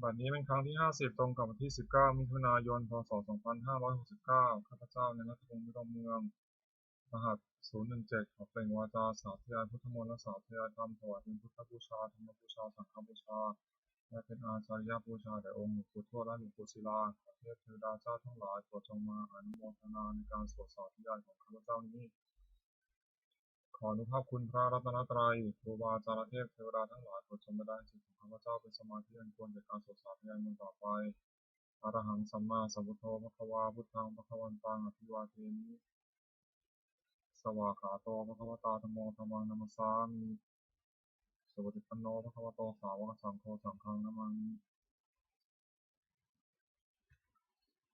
บัดนี้เป็นครั้งที่50ตรงกับวันที่19มิถุนายนพศ2569ข้าพเจ้าในนัทพงศ์วิรมเมืองรหัส017ขอเปล่งวาจาสาธยายพุทธมนต์และสาธยายธรรมถวายเป็นพุทธบูชาธรรมบูชาสังฆบูชาและเป็นอาจาริยบูชาแด่องค์หลวงปู่ทวดและหลวงปู่ศิลาขอเทพเทวดาเจ้าทั้งหลายโปรดจงมาอนุโมทนาในการสวดสาธยายของข้าพเจ้านี้ขออนุภาพคุณพระรัตนตรัยครูบาอาจารย์เทพเทวดาทั้งหลายโปรดจงบันดาลจิตของข้าพเจ้าเป็นสมาธิอันควรแก่การสวดสาธยายมนต์ต่อไปอะระหังสัมมาสัมพุทโธภควาพุทธังภควันตังอภิวาเทมิสวากขาโตภควตาธัมโมธัมมังนัมสสามิสุปฏิปันโนภควโตสาวกสังโฆสังฆังนะมามิ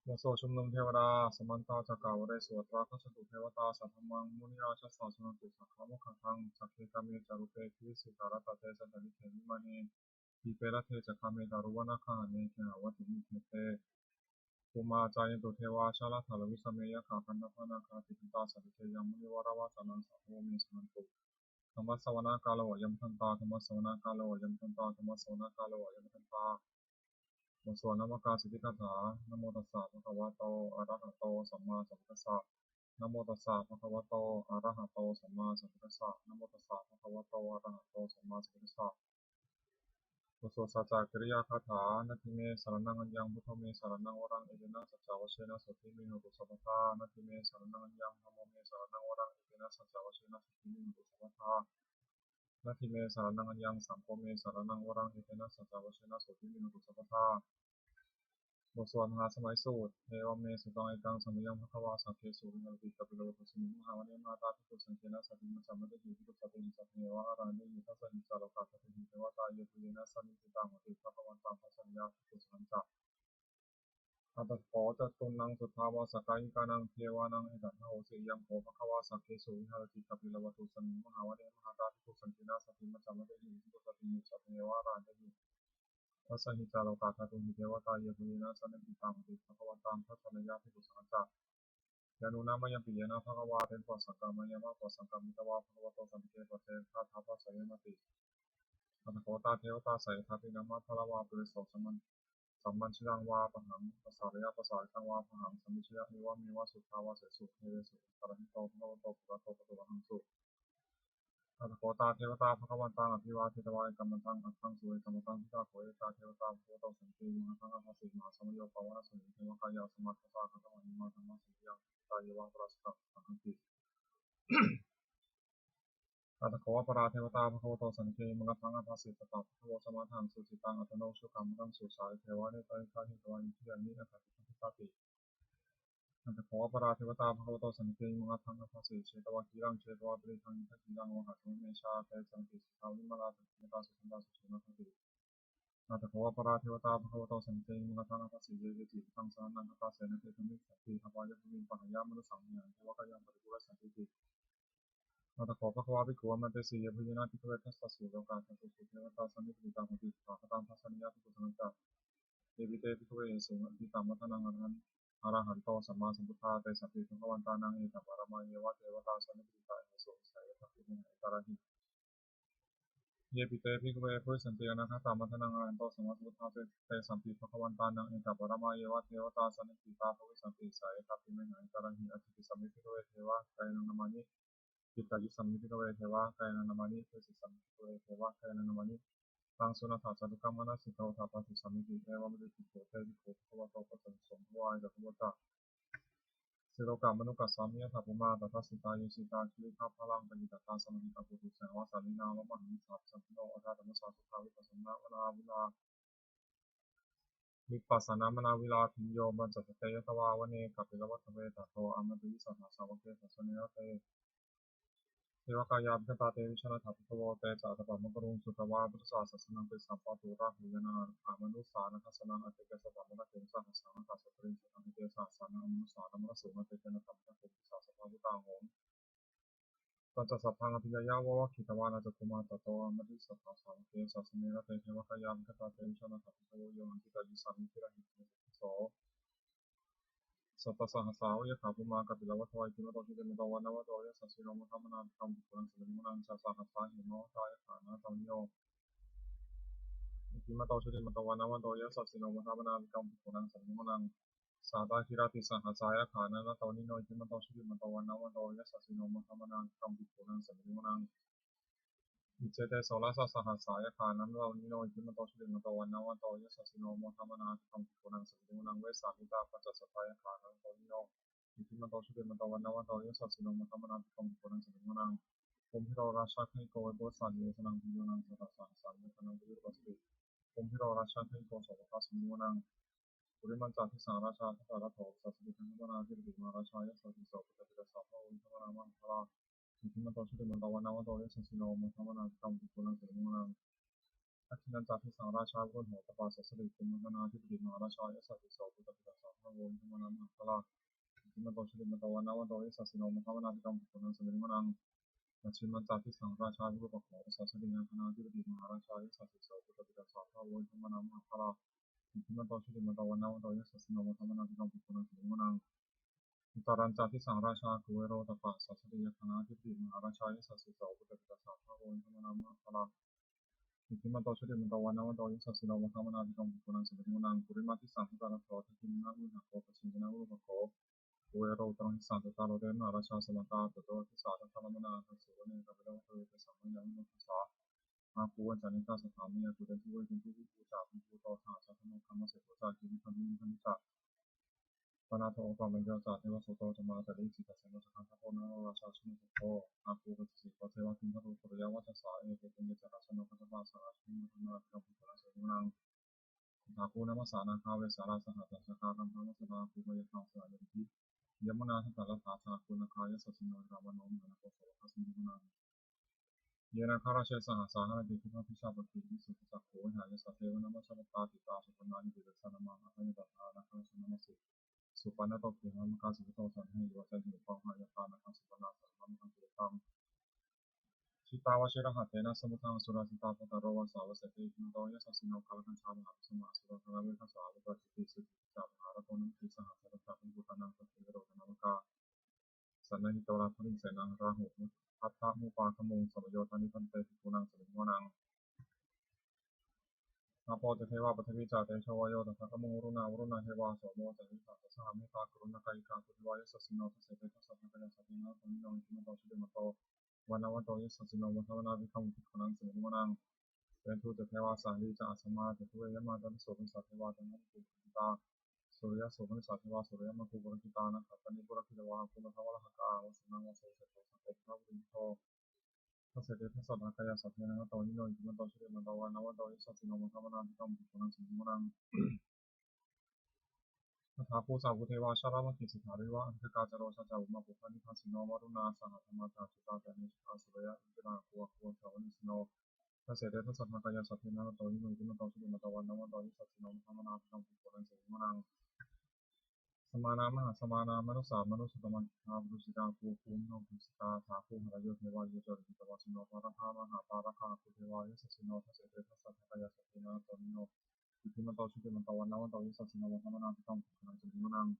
โมโสชุมนุมเทวดาสมันตาจักราวเรศวตราคัสตุเทวตาสัทธมังมุนิราชสาสนตุสักขะมุขทังสักเคกามิจารุเปคิวิสุตารัตเตสันตนิเขมิมานีทีเปรเทจักขเมตารุวนาคาเนเขหวัติมิเทเตภูมาจายันตุเทวาชาลาธารวิสเมยขาคันธพนาคาติปิตาสัตเทยามุนิวราวาสนังสัพโพเมสมันตุธรรมสวนากาโลยัมทันตาธรรมสวนากาโลยัมทันตาธรรมสวนากาโลยัมทันตาบทสวดนามกาสิทธิคาถานะโมตัสสะภะคะวะโตอะระหะโตสัมมาสัมพุทธัสสะนะโมตัสสะภะคะวะโตอะระหะโตสัมมาสัมพุทธัสสะนะโมตัสสะภะคะวะโตอะระหะโตสัมมาสัมพุทธัสสะบทสวดสัจจกิริยาคาถานาทิเมสารนังอัญญังพุทโธเมสารนังวรังเอเดนะสัจจาวเชนะสุติมิโนตุสัพพทานาทิเมสารนังอัญญังธัมโมเมสารนังวรังเอเดนะสัจจาวเชนะสุติมิโนตุสัพพทานาทิเมสารนังอัญญังสังโฆเมสารนังวรังเอเดนะสัจจาวเชนะสุติมิโนตุสัพพทาบทสวดมหาสมัยสูตรเทวเมสุตังเอกังสมัยยังภควาสังเคสุวินาติกัปปิโลตุสมิงมหาวเนมาตาภิกขุสังเคนะสัตถิมัจจามะเตหิภิกขุสัตถิสัพเพวะอารันเนหิทัสสะหิจาโลกาสัตถิเทวตาเยปุเยนะสันนิติตังหติภควันตังทัสสัญญาภิกขุสังจักอัตถโขจตุนังสุทธาวาสกายิกานังเทวานังเอตัทโหสิยังโขภควาสังเคสุวิหารติกัปปิโลตุสมิงมหาวเนมหาตาภิกขุสังเคนะสัตถิมัจจามะเตหิภิกขุสัตถิสัพเพวะอารันเนหิทัสสะหิจาโลกาสัตถิเทวตาเยปุเยนะสันนิติตังหติภควันตังทัสสัญญาภิกขุสังจักยานุนามายังปิยนาภควาเป็นปัสสังกามายามะปัสสังกามิตวาภควโตสันติเกปเตทัพพะสยมติอัตโขตาเทวตาสายทัพพินามาพลวาปุริโสสัมมันชิรังวาปะหังภาษาเรียภาษาตังวาปะหังสัมมิชยะเอวะเมวะสุทธาวาเสสุเทเวสุตระหิโตภควโตภควโตปะตุหังสุอัตโขตาเทวตาภควันตังอภิวาเทตวายกัมมันตังอัตถังสุเวกัมมันตังพิตาโขเอตาเทวตาภควโตสันติมหาทังอภัสสิมหาสมโยปวารสุเทวกายาสมัตตาคัตวันิมาธรรมสิยังตายวังปราสตังสังฆิอัตโขปราเทวตาภควโตสันติมังคังอภัสสิตตาภควสมาทังสุจิตังอัตโนชุกัมมังสุสายเทวานิตัยคาหิตวานิทิยานิอัตถิพิตาติอัตโขปราเทวตาภควโตสันติมังคังอภัสสิเชตวะกีรังเชตวะปริทังทักิรังวหะสมิเมชาเตจันติสุขาวิมลาสัมตาสุขันตาสุขีนาทัติอัตโขปราเทวตาภควโตสันติมังคังอภัสสิเยเยจิตังสานังคตาเสนเตธมิสัตติอภายะภูมิปัญญามนุสังเหียนเทวกายังปริปุระสันติติอัตโขภควาภิกขุมันเตสียพุยนาทิเวทัสสะสุโลกาทัสสุเทวตาสันนิปิตังหติภาคตังทัสสัญญาภิกขุสังจักเอวิเตภิกขุเวสุอภิตัมมัทนังอรหันโตสัมมาสัมพุทธาเตสัพพิภควันตานังเอตัมปรมาเยวะเทวตาสันนิปิตาเอสุสัยทัพพิเนหตาระหิเยปิเตภิกขุเวพุสันติอนาคตัมมัทนังอรหันโตสัมมาสัมพุทธาเตสัพพิภควันตานังเอตัมปรมาเยวะเทวตาสันนิปิตาภวิสันติสัยทัพพิเนหตาระหิอธิปิสัมมิภิกขุเวเทวะไกรนังนามานิจิตตายิสัมมิภิกขุเวเทวะไกรนังนามานิเทสิสัมมิภิกขุเวเทวะไกรนังนามานิตังสุนัตถาสัตุกัมมนัสสิโตทัพพะสิสัมมิติเอวะมะริภิกขุเตภิกขุภควโตปัสสังสมภวายะภวตะสิโลกามนุกัสสามิยะถาภูมาตัสสิตาเยสิตาคิริภาพลังปะยิตตาสมหิตาปุถุสังวาสาลินาวะมหิงสาสัมโนอัฏฐธรรมสาสุขาวิปัสสนามนาวิลาวิปัสสนามนาวิลาภิญโยบัญจตเตยตวาวเนกัปปิลวัตเวตโตอมตะวิสัทธาสาวกเกสัสเนยเตเทวกายาภิกตาเตวิชนะทัพพโวเตจาตปัมมะกรุงสุตวาพุทธศาสนาเตสัพพะตุระหุยนาอามนุสานัสสนังอติเกสตัมมะเตสหัสสังกัสสตริสังเกสหัสสังอมนุสานัมมะสุมะเตเจนะตัมมะเตสัสสะภะวุตาโหมตัจจสัพพังอภิยายาวะวะคิตวานาจตุมาตโตอมติสัทธาสาวกเกสัสเนระเตเทวกายาภิกตาเตวิชนะทัพพโวโยอันติกายิสัมมิทิระหิติโสสัตตสหสาวยะถาภูมากัปปิลวัฏวัยกิมโตทิเตมโตวันนวโตยะสัสสิโรมะธรรมนาภิกขุนังสุริมุนังชาสาหัสสาหิโนตายะฐานะตัมโยอิติ ทิมัตโตชุติมัตโตวานาวันโตยะสัสสิโนมัทธามนาวิกัมปิโกนังสัมมิมนังสาตาคิราติสังหาสายะขานันโตนิโนทิมัตโตชุติมัตโตวานาวันโตยะสัสสิโนมัทธามนาวิกัมปิโกนังสัมมิมนังอิเจเตโสลาสสหัสสายะขานันโตนิโนทิมัตโตชุติมัตโตวานาวันโตยะสัสสิโนมัทธามนาวิกัมปิโกนังสัมมิมนังเวสามิตาปัจจสตายะขานันโตนิโนทิมัตโตชุติมัตโตวานาวันโตยะสัสสิโนมัทธามนาวิกัมปิโกนังสัมมิมนังOm Hiro Rasha Kai Ko Ebo San Ye Sanang Biyo Nang Sata San San Ye Sanang Biyo Basri Om Hiro Rasha Kai Ko Soba Kas Biyo Nang Uriman Jati Sang Rasha Sata Tho Sasri Kan Bana Dir Bima Rasha Ya Sati Soba Kita Sapa Om Hiro Nama Hala Nikima To Sudi Mandawa Nama To Ya Sasino Om Hiro Nama Kam Biyo Nang Biyo Nang Akinan Jati Sang Rasha Gun Ho Tapa Sasri Kan Bana Dir Bima Rasha Ya Sati Soba Kita Sapa Om Hiro Nama Hala Nikima To Sudi Mandawa Nama To Ya Sasino Om Hiro Nama Kam Biyo Nang Biyo Nang Machiman Jati Sang Rasha Guru Bakho Sasri Kan Bana Dir Bima Rasha Ya Sati Soba Kita Sapa Om Hiro Nama Hala Nikima To Sudi Mandawa Nama To Ya Sasino Om Hiro Nama Kam Biyo Nang Biyo Nang Utaran Jati Sang Rasha Kuero Tapa Sasri Kan Dir Bima Rasha Ya Sati Soba Kita Sapa Om Hiro Nama Hala Nikima To Sudi Mandawa Nama To Ya Sasino Om Hiro Nama Kam Biyo Nang Biyo Nang Purimati Sang Tara Tho Tikina Guna Ko Pasingina Guru Bakho Kuero Utarang Sang Tara Den Rasha Samanta Toto Sata Kalamana Sivane Kabila Ko Samaya Guna Sa Aku Janita Satami Aku Dan Tuwe Tentu Puja Puja To Sa Satano Kama Se Puja Kini Kami Kami Sa Panato Pamenja Sa Tewa Soto Jama Tadi Cita Sema Sakanta Kona Rasha Sunu Ko Aku Kutsi Kotewa Tinta Korea Wata Sa Eke Tenja Rasano Kata Sa Sunu Kama Kamu Kona Semunang Aku Nama Sana Kawe Sara Sahata Sakakan Kama Sana Aku Maya Kasa Yaki Yamuna Hatala Tasa Aku Nakaya Sasino Ramano Mana Koso Kasimuna Yena Karashe Saha Sahana Dekima Pisha Baki Sukusa Ko Haya Satewa Nama Sabata Tita Supanani Sana Mana Hanya Data Nakasana Masi Supana to Kiham Kasi to San Hai Wasa Hi Pang Haya Kana Supana San Ham Kam Sita Washira Hatena Samutang Sura Sita Tarawa Sawa Sete Hindoya Sasino Kalakan Sama Sama Sura Kalakan Sawa Bati Suti Sama Haratonum Kisa Hasara Tapi Butana Kiro Namaka Sana Hitora Paling Senang Rahu Hatta Mupa Kamung Samayotani Pante Punang Salingonang Apo te Hewa Patavi Jate Shawayo the Takamuruna Uruna Hewa Somo the Hita Sahamita Kuruna Kaika Kudiwaya Sasino Sete Sakaya Satina Tamino Intimato Shimato Wanawato Sasino Matavana become Kunan Simonang Ventu the Hewa Sahita Asama the Tuyama Dan Sovan Sativa the Kuta Surya Sovan Sativa Suryama Kuburakitana Katani Burakiwa Kumatawala Haka Sunama Sosa Sete Sakaya Satina Tonino Intimato Shimato Wanawato Sasino Matavana become Kunan Simonang Tapu Savu Teva Sharama Kisitariwa Antakajaro Sajavuma Pupani Kasino Maruna Sanatamata Chita Ganesha Surya Indira Kuwa Kuwa Chavani Sino Tasete Tasakaya Satina Toino Idima Toshi Matawana Doi Satino Tamana Kam Puran Simanang Samana Maha Samana Manusa Manusutama Abdusita Pupum no Pusita Tapu Harayo Teva Yujar Vitavasino Parahama Paraka Kuteva Yasasino Tasete Tasakaya Satina Tonino Idima Toshi Matawana Doi Satino Tamana Kam Puran Simanang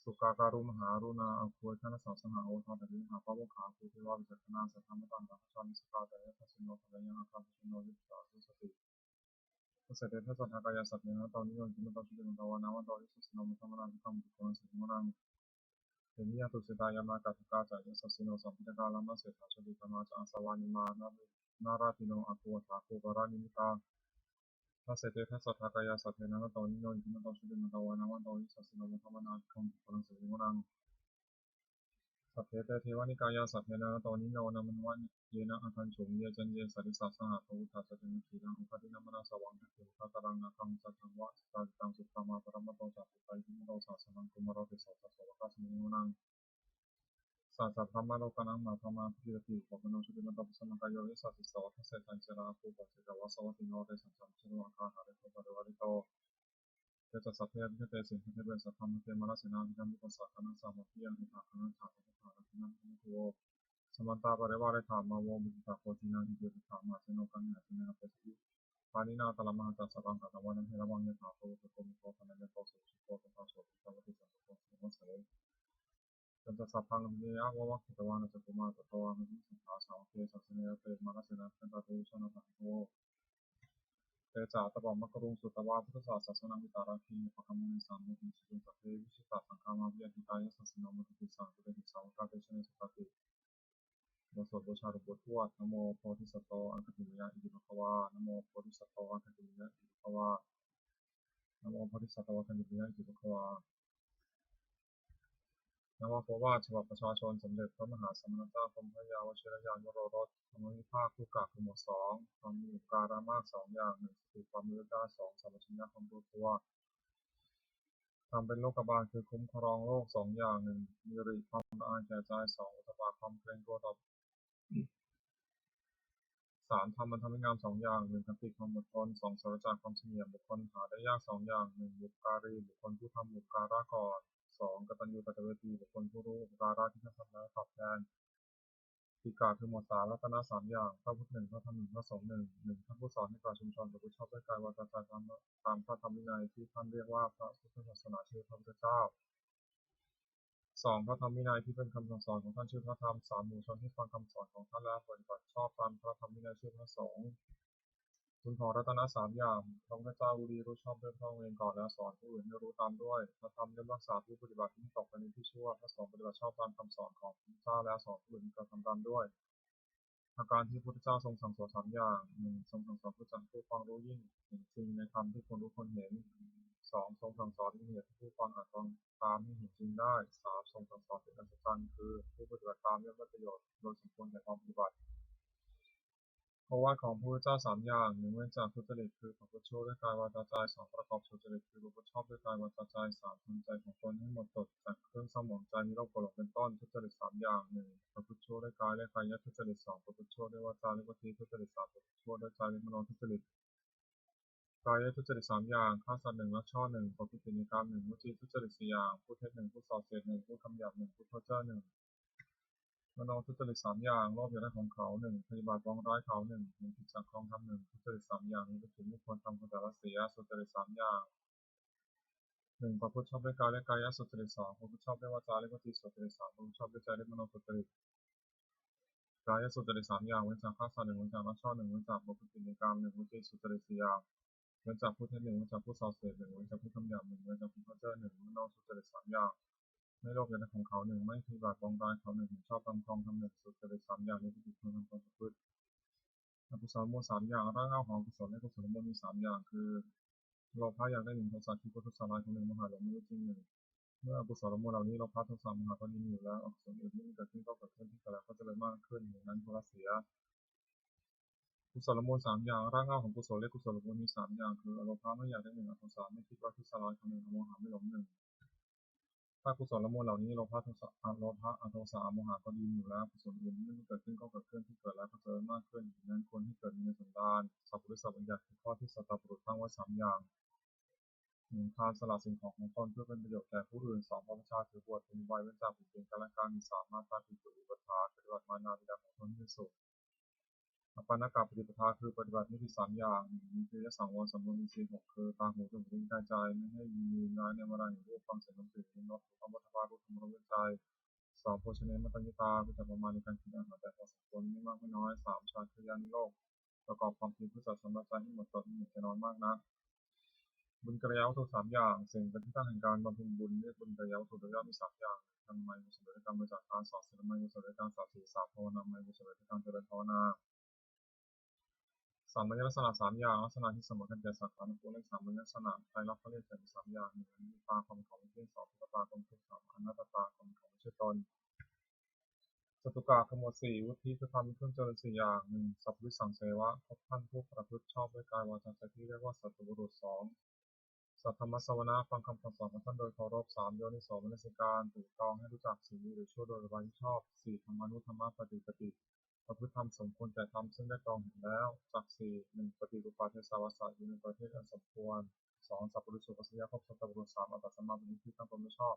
Sukakaru Maharuna Akuatana Sasana Ota Dari Hapawo Kaku Dewa Vijakana Satamatan Rakasami Sukata Yasasino Tagayana Kapusino Yusha Sati Sete Tasakaya Satina Tonio Jimatoshi Matawana Doi Sasino Matamana Vikam Bukon Simonang Tenia Tusidayama Katakata Yasasino Sampitaka Lama Seta Suditamacha Asawani Naratino Akuataku Baranimita Tasete Tasakaya Satina Tonio Jimatoshi Matawana Doi Sasino Matamana Vikam Bukon Simonang Sapete Tevanikaya Sapena Tonino Namanwan Yena Akan Chumye Janye Sarisa Saha Pauta Sajani Kiran Upadina Manasa Wangka Katarang Nakam Satangwa Sajitang Suprama Paramato Saputai Himuro Sasanang Kumaro Sasa Sovakas Minunang Sasa Pramalo Kanang Matama Pirati Pagano Sudimata Pasamakayo Sasi Sawaka Setan Sera Apu Pasika Wasawa Tinore Sansam Chiru Aka Hare Padarito Teta Sapya Vite Sinhebe Sapamate Marasina Vigami Pasakana Samapia Hitakana Chapaka Kinan Mutuo Samanta Parevare Tama Womita Kotina Hidri Tama Senokan Yatina Pesi Panina Talamata Sabanga Tawana Hiramang Tapo Komiko Panele Koso Support Taso Tavati Sapo Teta Sapang Nia Wawa Kitawana Sakuma Tatoa Misa Asa Pesa Senate Marasina Tenta Tusana Tapo เตจาตบมักกรุงสุตวาพุทธศาสนาวิตาราคีปะกมุนิสามมุติสุตเทวิชิตาสังฆามาวิยติกายสัสสินามุติสังตุเตหิสาวกาเตชเนสุตติบทสวดบูชาหลวงปู่ทวดนะโมโพธิสัตโตอังคติมยะอิติภควานะโมโพธิสัตโตอังคติมยะอิติภควานะโมโพธิสัตโตอังคติมยะอิติภควานะว่าเพราะว่าฉบับประชาชนสมเด็จพระมหาสมณเจ้ากรมพระยาวชิรยานวโรรสธรรมวิภาคผู้กาคือหมวดสองความมีอุปการะมากสองอย่างหนึ่งสติความมีวิชาสองสัมปชัญญะความรู้ตัวทำเป็นโลกบาลคือคุ้มครองโลกสองอย่างหนึ่งมีริความละอายแก่ใจสองอุตบะความเกรงกลัวต่อสามทำมันทำให้งามสองอย่างหนึ่งคติความอดทนสองสรจากความเฉลียวบุคคลหาได้ยากสองอย่างหนึ่งบุปการีบุคคลผู้ทำบุปการะก่อนสองกตัญญูกตเวทีบุคคลผู้รู้อุปการะที่ทำแล้วตอบแทนปีกาคือหมวดสามรัตนะสามอย่างพระพุทธหนึ่งพระธรรมหนึ่งพระสงฆ์หนึ่งท่านผู้สอนให้ประชุมชนประพฤติชอบด้วยกายวาจาใจตามพระธรรมวินัยที่ท่านเรียกว่าพระพุทธศาสนาชื่อพระพุทธเจ้าสองพระธรรมวินัยที่เป็นคำสั่งสอนของท่านชื่อพระธรรมสามหมู่ชนที่ฟังคำสอนของท่านแล้วปฏิบัติชอบตามพระธรรมวินัยชื่อพระสงฆ์คุณของรัตนะสามอย่างพระพุทธเจ้ารู้ดีรู้ชอบด้วยพระองค์เองก่อนแล้วสอนผู้อื่นให้รู้ตามด้วยพระธรรมย่อมรักษาผู้ปฏิบัติที่ตกไปในที่ชั่วพระสงฆ์ปฏิบัติชอบตามคำสอนของพระพุทธเจ้าแล้วสอนผู้อื่นให้กระทำตามด้วยอาการที่พระพุทธเจ้าทรงสั่งสอนสามอย่างหนึ่งทรงสั่งสอนผู้จักผู้ฟังรู้ยิ่งเห็นจริงในธรรมที่คนรู้คนเห็นสองทรงสั่งสอนมีเหตุที่ผู้ฟังอาจต้องตามให้เห็นจริงได้สามทรงสั่งสอนเป็นอัศจรรย์คือผู้ปฏิบัติตามย่อมได้ประโยชน์โดยสมควรแก่ความปฏิบัติเพราะว่าของพระพุทธเจ้าสามอย่างหนึ่งเว้นจากทุจริตคือประพฤติชั่วด้วยกายวาจาใจสองประกอบสุจริตคือประพฤติชอบด้วยกายวาจาใจสามทำใจของตนให้หมดจดจากเครื่องเศร้าหมองใจมีโรคโกรธเป็นต้นทุจริตสามอย่างหนึ่งประพฤติชั่วด้วยกายและกายทุจริตสองประพฤติชั่วด้วยวาจาและวจีทุจริตสามประพฤติชั่วด้วยใจและมโนทุจริตกายทุจริตสามอย่างฆ่าสัตว์หนึ่งลักช่อหนึ่งประพฤติผิดในกามหนึ่งวจีทุจริตสี่อย่างพูดเท็จหนึ่งพูดส่อเสียดหนึ่งพูดคำหยาบหนึ่งพูดเพ้อเจ้อหนึ่งมโนทุจริตสามอย่างโลภอยากได้ของเขาหนึ่งพยาบาทปองร้ายเขาหนึ่งเห็นผิดจากครองธรรมหนึ่งทุจริตสามอย่างนี้เป็นสิ่งไม่ควรทำคนแต่ละเสียสุจริตสามอย่างหนึ่งประพฤติชอบด้วยกายและกายสุจริตสองประพฤติชอบด้วยวาจาและวจีสุจริตสามประพฤติชอบด้วยใจและมโนสุจริตกายสุจริตสามอย่างเว้นจากฆ่าสัตว์หนึ่งเว้นจากลักช่อหนึ่งเว้นจากประพฤติผิดในกามหนึ่งวจีสุจริตสี่อย่างเว้นจากพูดเท็จหนึ่งเว้นจากพูดส่อเสียดหนึ่งเว้นจากพูดคำหยาบหนึ่งเว้นจากพูดเพ้อเจ้อหนึ่งมโนสุจริตสามอย่างไม่โลภอยากได้ของเขาหนึ่งไม่พยาบาทปองร้ายเขาหนึ่งเห็นชอบตามครองธรรมหนึ่งสุจริตสามอย่างนี้เป็นสิ่งควรทำความประพฤติ อกุศลมูลสามอย่างรากเหง้าของอกุศลและกุศลมูลมีสามอย่างคือโลภะอยากได้หนึ่งโทสะที่พุทธศาสนาของหนึ่งมหาโลภไม่รู้จริงหนึ่งเมื่ออกุศลมูลเหล่านี้โลภะโทสะโมหะก็มีอยู่แล้วอกุศลอื่นที่เกิดขึ้นก็เกิดขึ้นที่เกิดแล้วก็จะเลยมากขึ้นอย่างนั้นโทละเสียกุศลมูลสามอย่างรากเหง้าของกุศลและกุศลมูลมีสามอย่างคือโลภะไม่อยากได้หนึ่งอโทสะไม่คิดว่าทุสลายของหนึ่งโมหะไม่หลงหนึ่งถ้ากุศลมูลเหล่านี้โลภะโทสะอโทสะโมหะก็ดีอยู่แล้วกุศลอื่นที่เกิดขึ้นก็เกิดขึ้นที่เกิดแล้วก็จะเลยมากขึ้นอย่างนั้นคนที่เกิดมีในสันดานสัพพุริสบัญญัติข้อที่สัตตบุรุษตั้งไว้สามอย่าง หนึ่งทานสละสิ่งของของตนเพื่อเป็นประโยชน์แก่ผู้อื่นสองพระประชาถือบวชเป็นวัยเว้นจากผิดเพียงกันและการสามารถตาติสุอุปทานปฏิบัติมานาบิดาของตนที่สุดอปานากาปฏิปทาคือปฏิบัตินิพพานอย่างมีคือสังวรสำรวมมีศีลหกคือตาหูจมูกลิ้นกายใจไม่ให้มีร้ายในเวลาเห็นรูปฟังเสียงดนตรีนกธรรมะทวารุธรรมะวิจัยสองโภชเนมัตตัญญตาผู้จัดประมาณในการกินอาหารแต่พอสมควรไม่มากไม่น้อยสามชาติยานิโรคประกอบความเพียรเพื่อจัดสำรับใจให้หมดจดไม่เห็นจะนอนมากนัก บุญกริยาวัตถุสามอย่างสิ่งเป็นที่ตั้งแห่งการบำเพ็ญบุญเรียกบุญกริยาวัตถุโดยย่อมีสามอย่างทำไมกุศลด้วยการบริจาคทานสองศีลไมกุศลด้วยการสัตย์ศีลสามภาวนาไมกุศลด้วยการเจริญภาวนาสามมัญลักษณะสามอย่างลักษณะที่เสมอกันแก่สังขารภูเลขสามมัญลักษณะไตรลักษณ์เขาเรียกแต่สามอย่างหนึ่งอนิจจตาความของไม่เที่ยงสองทุกขตาความทุกข์สามอนัตตาความของไม่ใช่ตนจตุกะขมวดสี่วุฒิคือความมีเครื่องเจริญสี่อย่างหนึ่งสัพพิสังเสวะพบท่านผู้ประพฤติชอบด้วยกายวาจาใจที่เรียกว่าสัตตบุรุษสอง สัทธรรมสวนาฟังคำสอนของท่านโดยเคารพสามโยนิโสมนสิการถูกต้องให้รู้จักสิ่งดีหรือชั่วโดยระบายชอบสี่ธรรมานุธรรมะปฏิปติประพฤติธรรมสมควรแก่ธรรมซึ่งได้ตรองเห็นแล้วจากสี่หนึ่งปฏิรูปาเทศาวาสะอยู่ในประเทศอันสมควรสองสัพพุริสุปัสยาครบสัตบุรุษสามอัตตสมาเป็นที่ตั้งตนไม่ชอบ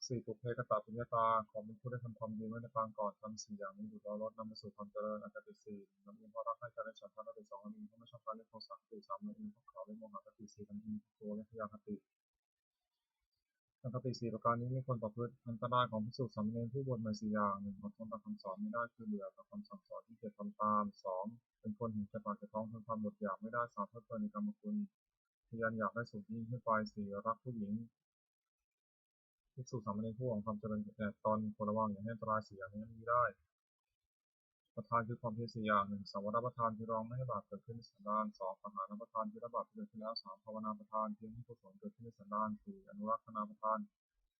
สี่ปุเพกตาปุญญาตาขอเป็นผู้ได้ทำความดีไว้ในปางก่อนทำสี่อย่างนี้อยู่แล้วลดนำไปสู่ความเจริญอากาศสี่นำเองเพราะรักให้การได้ฉันทานได้สองนำเองเพราะไม่ชอบการเล่นโทสะสี่สามนำเองเพราะเขาเล่นโมหะคติสี่นำเองเพราะโกและพยาคติ ปกติสี่ประการนี้ไม่ควรประพฤติอันตรายของภิกษุสามเณรผู้บวชใหม่สี่อย่างหนึ่งอดทนต่อคำสอนไม่ได้คือเบื่อต่อคำสั่งสอนที่เกียจทำตามสองเป็นคนเห็นแก่ปากแก่ท้องทนความอดอยากไม่ได้สามเพลิดเพลินในกรรมคุณพยายามอยากได้สุขยิ่งขึ้นไปสี่รักผู้หญิงภิกษุสามเณรผู้หวังความเจริญแก่ตนควรระวังอย่าให้อันตรายสี่อย่างนี้มีได้ประธานคือความเพียรสี่อย่างหนึ่งสังวรประธานคือรองไม่ให้บาปเกิดขึ้นในสันดานสองปหานประธานคือละบาปที่เกิดขึ้นแล้วสามภาวนาประธานเพียรให้กุศลเกิดขึ้นในสันดานสี่อนุรักษนาประธาน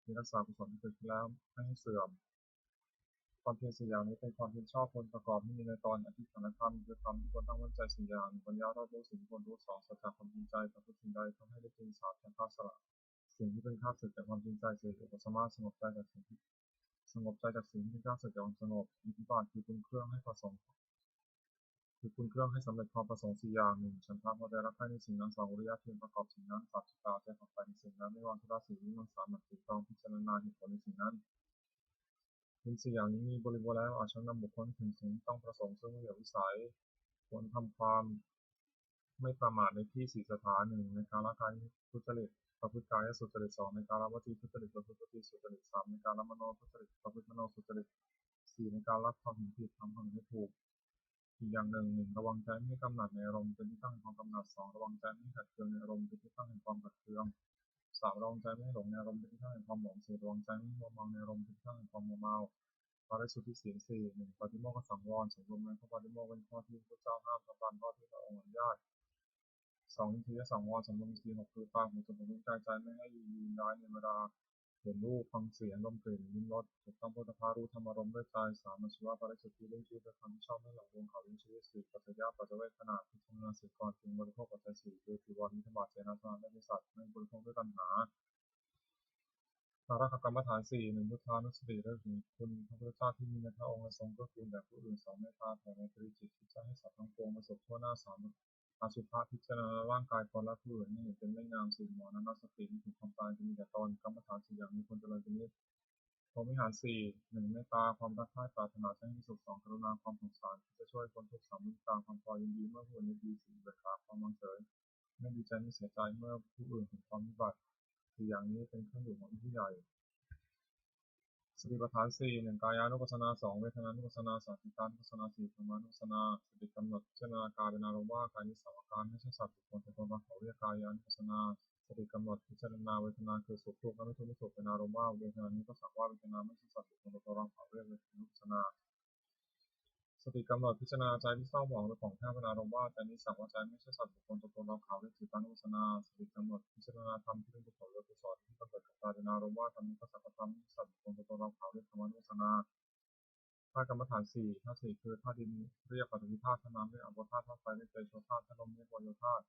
คือรักษากุศลที่เกิดขึ้นแล้วไม่ให้เสื่อมความเพียรสี่อย่างนี้เป็นความเพียรชอบผลประกอบที่มีในตอนอธิษฐานธรรมคือธรรมที่ควรตั้งมั่นใจสี่อย่างปัญญารอบรู้สิ่งที่ควรรู้สองสัจจะความจริงใจประพฤติสิ่งใดทำให้ได้จริงสามการสละสิ่งที่เป็นข้าศึกแต่ความจริงใจสี่อุปสมาสงบใจจากสิ่งที่เป็นข้าศึกอย่างสงบอิทธิบาทคือคุณเครื่องให้ประสงค์คือคุณเครื่องให้สำเร็จความประสงค์สี่อย่างหนึ่งฉันทะพอใจรักใคร่ในสิ่งนั้นสองวิริยะเพียรประกอบสิ่งนั้นสามจิตตาใจฝักใฝ่ในสิ่งนั้นไม่วางธุระสี่วิมังสาหนักถูกต้องพิจารณาเหตุผลในสิ่งนั้นคุณสี่อย่างนี้มีบริบูรณ์แล้วอาจชักนำบุคคลถึงสิ่งต้องประสงค์ซึ่งเหลือวิสัยควรทำความไม่ประมาทในที่สี่สถานหนึ่งในการละกายทุจริตประพฤติกายสุจริตสองในการละวจีทุจริตประพฤติวจีสุจริตสามในการละมโนทุจริตประพฤติมโนสุจริตสี่ในการละความเห็นผิดทำความเห็นไม่ถูกอีกอย่างหนึ่งระวังใจไม่ให้กำหนัดในอารมณ์เป็นที่ตั้งแห่งความกำหนัดสองระวังใจไม่ให้ขัดเคืองในอารมณ์เป็นที่ตั้งแห่งความขัดเคืองสามระวังใจไม่ให้หลงในอารมณ์เป็นที่ตั้งแห่งความหลงสี่ระวังใจไม่ให้มัวเมาในอารมณ์เป็นที่ตั้งแห่งความมัวเมาปาริสุทธิศีลสี่หนึ่งปาฏิโมกขสังวรสำรวมในพระปาฏิโมกข์เป็นข้อที่พระเจ้าห้ามทำตามข้อที่พระองค์อนุญาตสองอินทรียสังวรสำรวมศีลหกคือตาหูจมูกลิ้นกายใจไม่ให้ยืนร้ายในเวลาเห็นรูปฟังเสียงดมกลิ่นลิ้มรสถูกต้องโพธิภารู้ธรรมารมณ์ด้วยใจสามอาชีวะปาริสุทธิเรื่องชีวิตโดยความชอบไม่หลงลวงเขาเรื่องชีวิตสี่ปัจจัยปัจจัยเวทขนาดพิจารณาสิ่งก่อนจึงบริโภคปัจจัยสี่คือจีวรมิถบาทเจนะสนะและบริษัทไม่บริโภคด้วยตัณหาสาระกรรมฐานสี่หนึ่งพุทธานุสติและถึงคุณพระพุทธเจ้าที่มีในพระองค์และทรงเกื้อกูลแด่ผู้อื่นสองเมตตาแผ่ในปริจิตที่จะให้สัตว์ทั้งปวงประสบทั่วหน้าสามอสุภะพิจารณาร่างกายตนและผู้อื่นให้เห็นเป็นไม่งามสี่หมอนันสติไม่ถึงความตายจะมีแต่ตนกรรมฐานสี่อย่างนี้ควรเจริญเป็นนิจพรหมวิหารสี่หนึ่งเมตตาความรักใคร่ปรารถนาจะให้สุขสองกรุณาความสงสารที่จะช่วยคนทุกข์สามมุตตาความพอยินดีเมื่อผู้อื่นดีสี่เบิกบานความบังเฉยไม่ดีใจไม่เสียใจเมื่อผู้อื่นถึงความวิบัติสี่อย่างนี้เป็นเครื่องอยู่ของผู้ใหญ่สติปัฏฐานสี่หนึ่งกายานุปัสสนาสองเวทนานุปัสสนาสามจิตานุปัสสนาสี่ธรรมานุปัสสนาสติกำหนดพิจารณากายเป็นอารมณ์ว่ากายนี้สามอาการไม่ใช่สัตว์บุคคลเป็นตัวเราเขาเรียกกายานุปัสสนาสติกำหนดพิจารณาเวทนาคือสุขทุกข์และไม่ทุกข์ไม่สุขเป็นอารมณ์ว่าเวทนานี้ก็สักว่าเวทนาไม่ใช่สัตว์บุคคลเป็นตัวเราเขาเรียกเวทนานุปัสสนาสติกำหนดพิจารณาใจที่เศร้าหมองหรือของแท้เป็นอารมณ์ว่าใจนี้สักว่าใจไม่ใช่สัตว์บุคคลตัวเราเขาเรียกจิตานุปัสสนาสติกำหนดพิจารณาธรรมที่เป็นกุศลหรือกุศลที่กำเกิดกับกายเป็นอารมณ์ว่าธรรมนี้ก็สักว่าธรรมไม่ใช่สัตว์บุคคลตัวเราเขาเรียกธรรมานุปัสสนา ธาตุกรรมฐานสี่ธาตุสี่คือธาตุดินเรียกปฐวีธาตุธาตุน้ำเรียกอัปปธาตุธาตุไฟเรียกเตโชธาตุธาตุลมเรียกวายโยธาต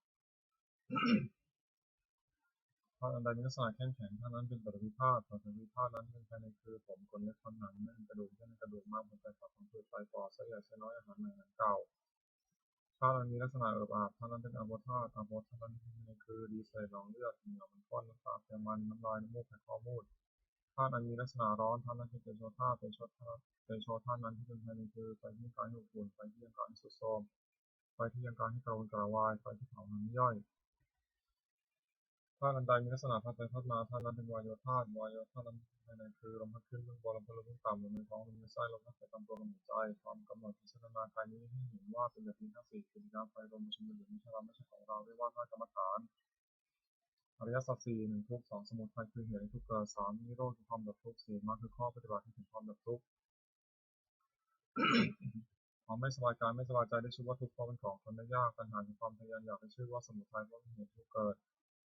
ุธาตุอันใดมีลักษณะแข็งแข็งธาตุนั้นเป็นปฐวีธาตุปฐวีธาตุนั้นเป็นภายในคือผมขนเล็บฟันหนังเนื้อกระดูกเยื่อในกระดูกม้ามหัวใจตับพังผืดไตปอดไส้ใหญ่ไส้น้อยอาหารใหม่อาหารเก่าธาตุนั้นมีลักษณะเอิบอาบธาตุนั้นเป็นอัปปธาตุอัปปธาตุนั้นเป็นภายในคือดีเซลหนองเลือดเหนียวมันก้อนน้ำตาไขมันน้ำลายน้ำมูกไขข้อมูดธาตุนั้นมีลักษณะร้อนธาตุนั้นเป็นเตโชธาตุเตโชธาตุนั้นที่เป็นภายในคือไฟที่กายให้อบอุ่นไฟที่ยังกายให้สุดโทรมไฟที่ยังการให้กระวนกระวายไฟที่เผาหนังย่อยธาตุอันใดมีลักษณะพัดไปพัดมาธาตุนั้นเป็นวายโยธาตุวายโยธาตุนั้นภายในคือลมพัดขึ้นเบื้องบนลมพัดลงเบื้องต่ำลมในท้องลมในไส้ลมหายใจตามตัวลมหายใจความกำหนดพิจารณากายนี้ให้เห็นว่าเป็นแบบนี้ทั้งสี่คือดินน้ำไฟลมประชุมกันอยู่ไม่ใช่เราไม่ใช่ของเราเรียกว่าธาตุกรรมฐานอริยสัจสี่หนึ่งทุกข์สองสมุทัยคือเหตุให้ทุกข์เกิดสามนิโรธคือความดับทุกข์สี่มรรคคือข้อปฏิบัติให้ถึงความดับทุกข์ความไม่สบายกายไม่สบายใจได้ชื่อว่าทุกข์เพราะเป็นของคนได้ยากปัญหาคือความทะยานอยากได้ชื่อว่าสมุทัยเพราะเป็นเหตุทุกข์เกิด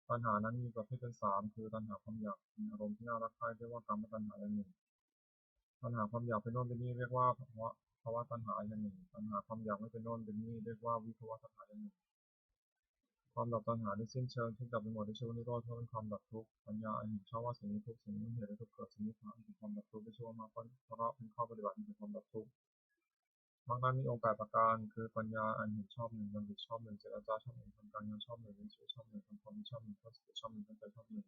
ตัณหานั้นมีประเภทเป็นสามคือตัณหาความอยากมีอารมณ์ที่น่ารักใคร่เรียกว่ากามตัณหาอย่างหนึ่งตัณหาความอยากเป็นโน่นเป็นนี่เรียกว่าภาวะตัณหาอย่างหนึ่งตัณหาความอยากไม่เป็นโน่นเป็นนี่เรียกว่าวิภวตัณหาอย่างหนึ่งความดับตัณหาได้สิ้นเชิงทุกดับไปหมดได้ชื่อว่านิโรธเพราะเป็นความดับทุกข์ปัญญาอันเห็นชอบว่าสิ่งนี้ทุกข์สิ่งนี้เหตุให้ทุกข์เกิดสิ่งนี้ผลเป็นความดับทุกข์ได้ชื่อว่ามรรคเพราะเป็นข้อปฏิบัติเป็นความดับทุกข์มรรคนั้นมีองค์แปดประการคือปัญญาอันเห็นชอบหนึ่งบัณฑิตชอบหนึ่งเจรจาชอบหนึ่งทำการงานชอบหนึ่งเลี้ยงชีวิตชอบหนึ่งทำความดีชอบหนึ่งทำสติชอบหนึ่งตั้งใจชอบหนึ่ง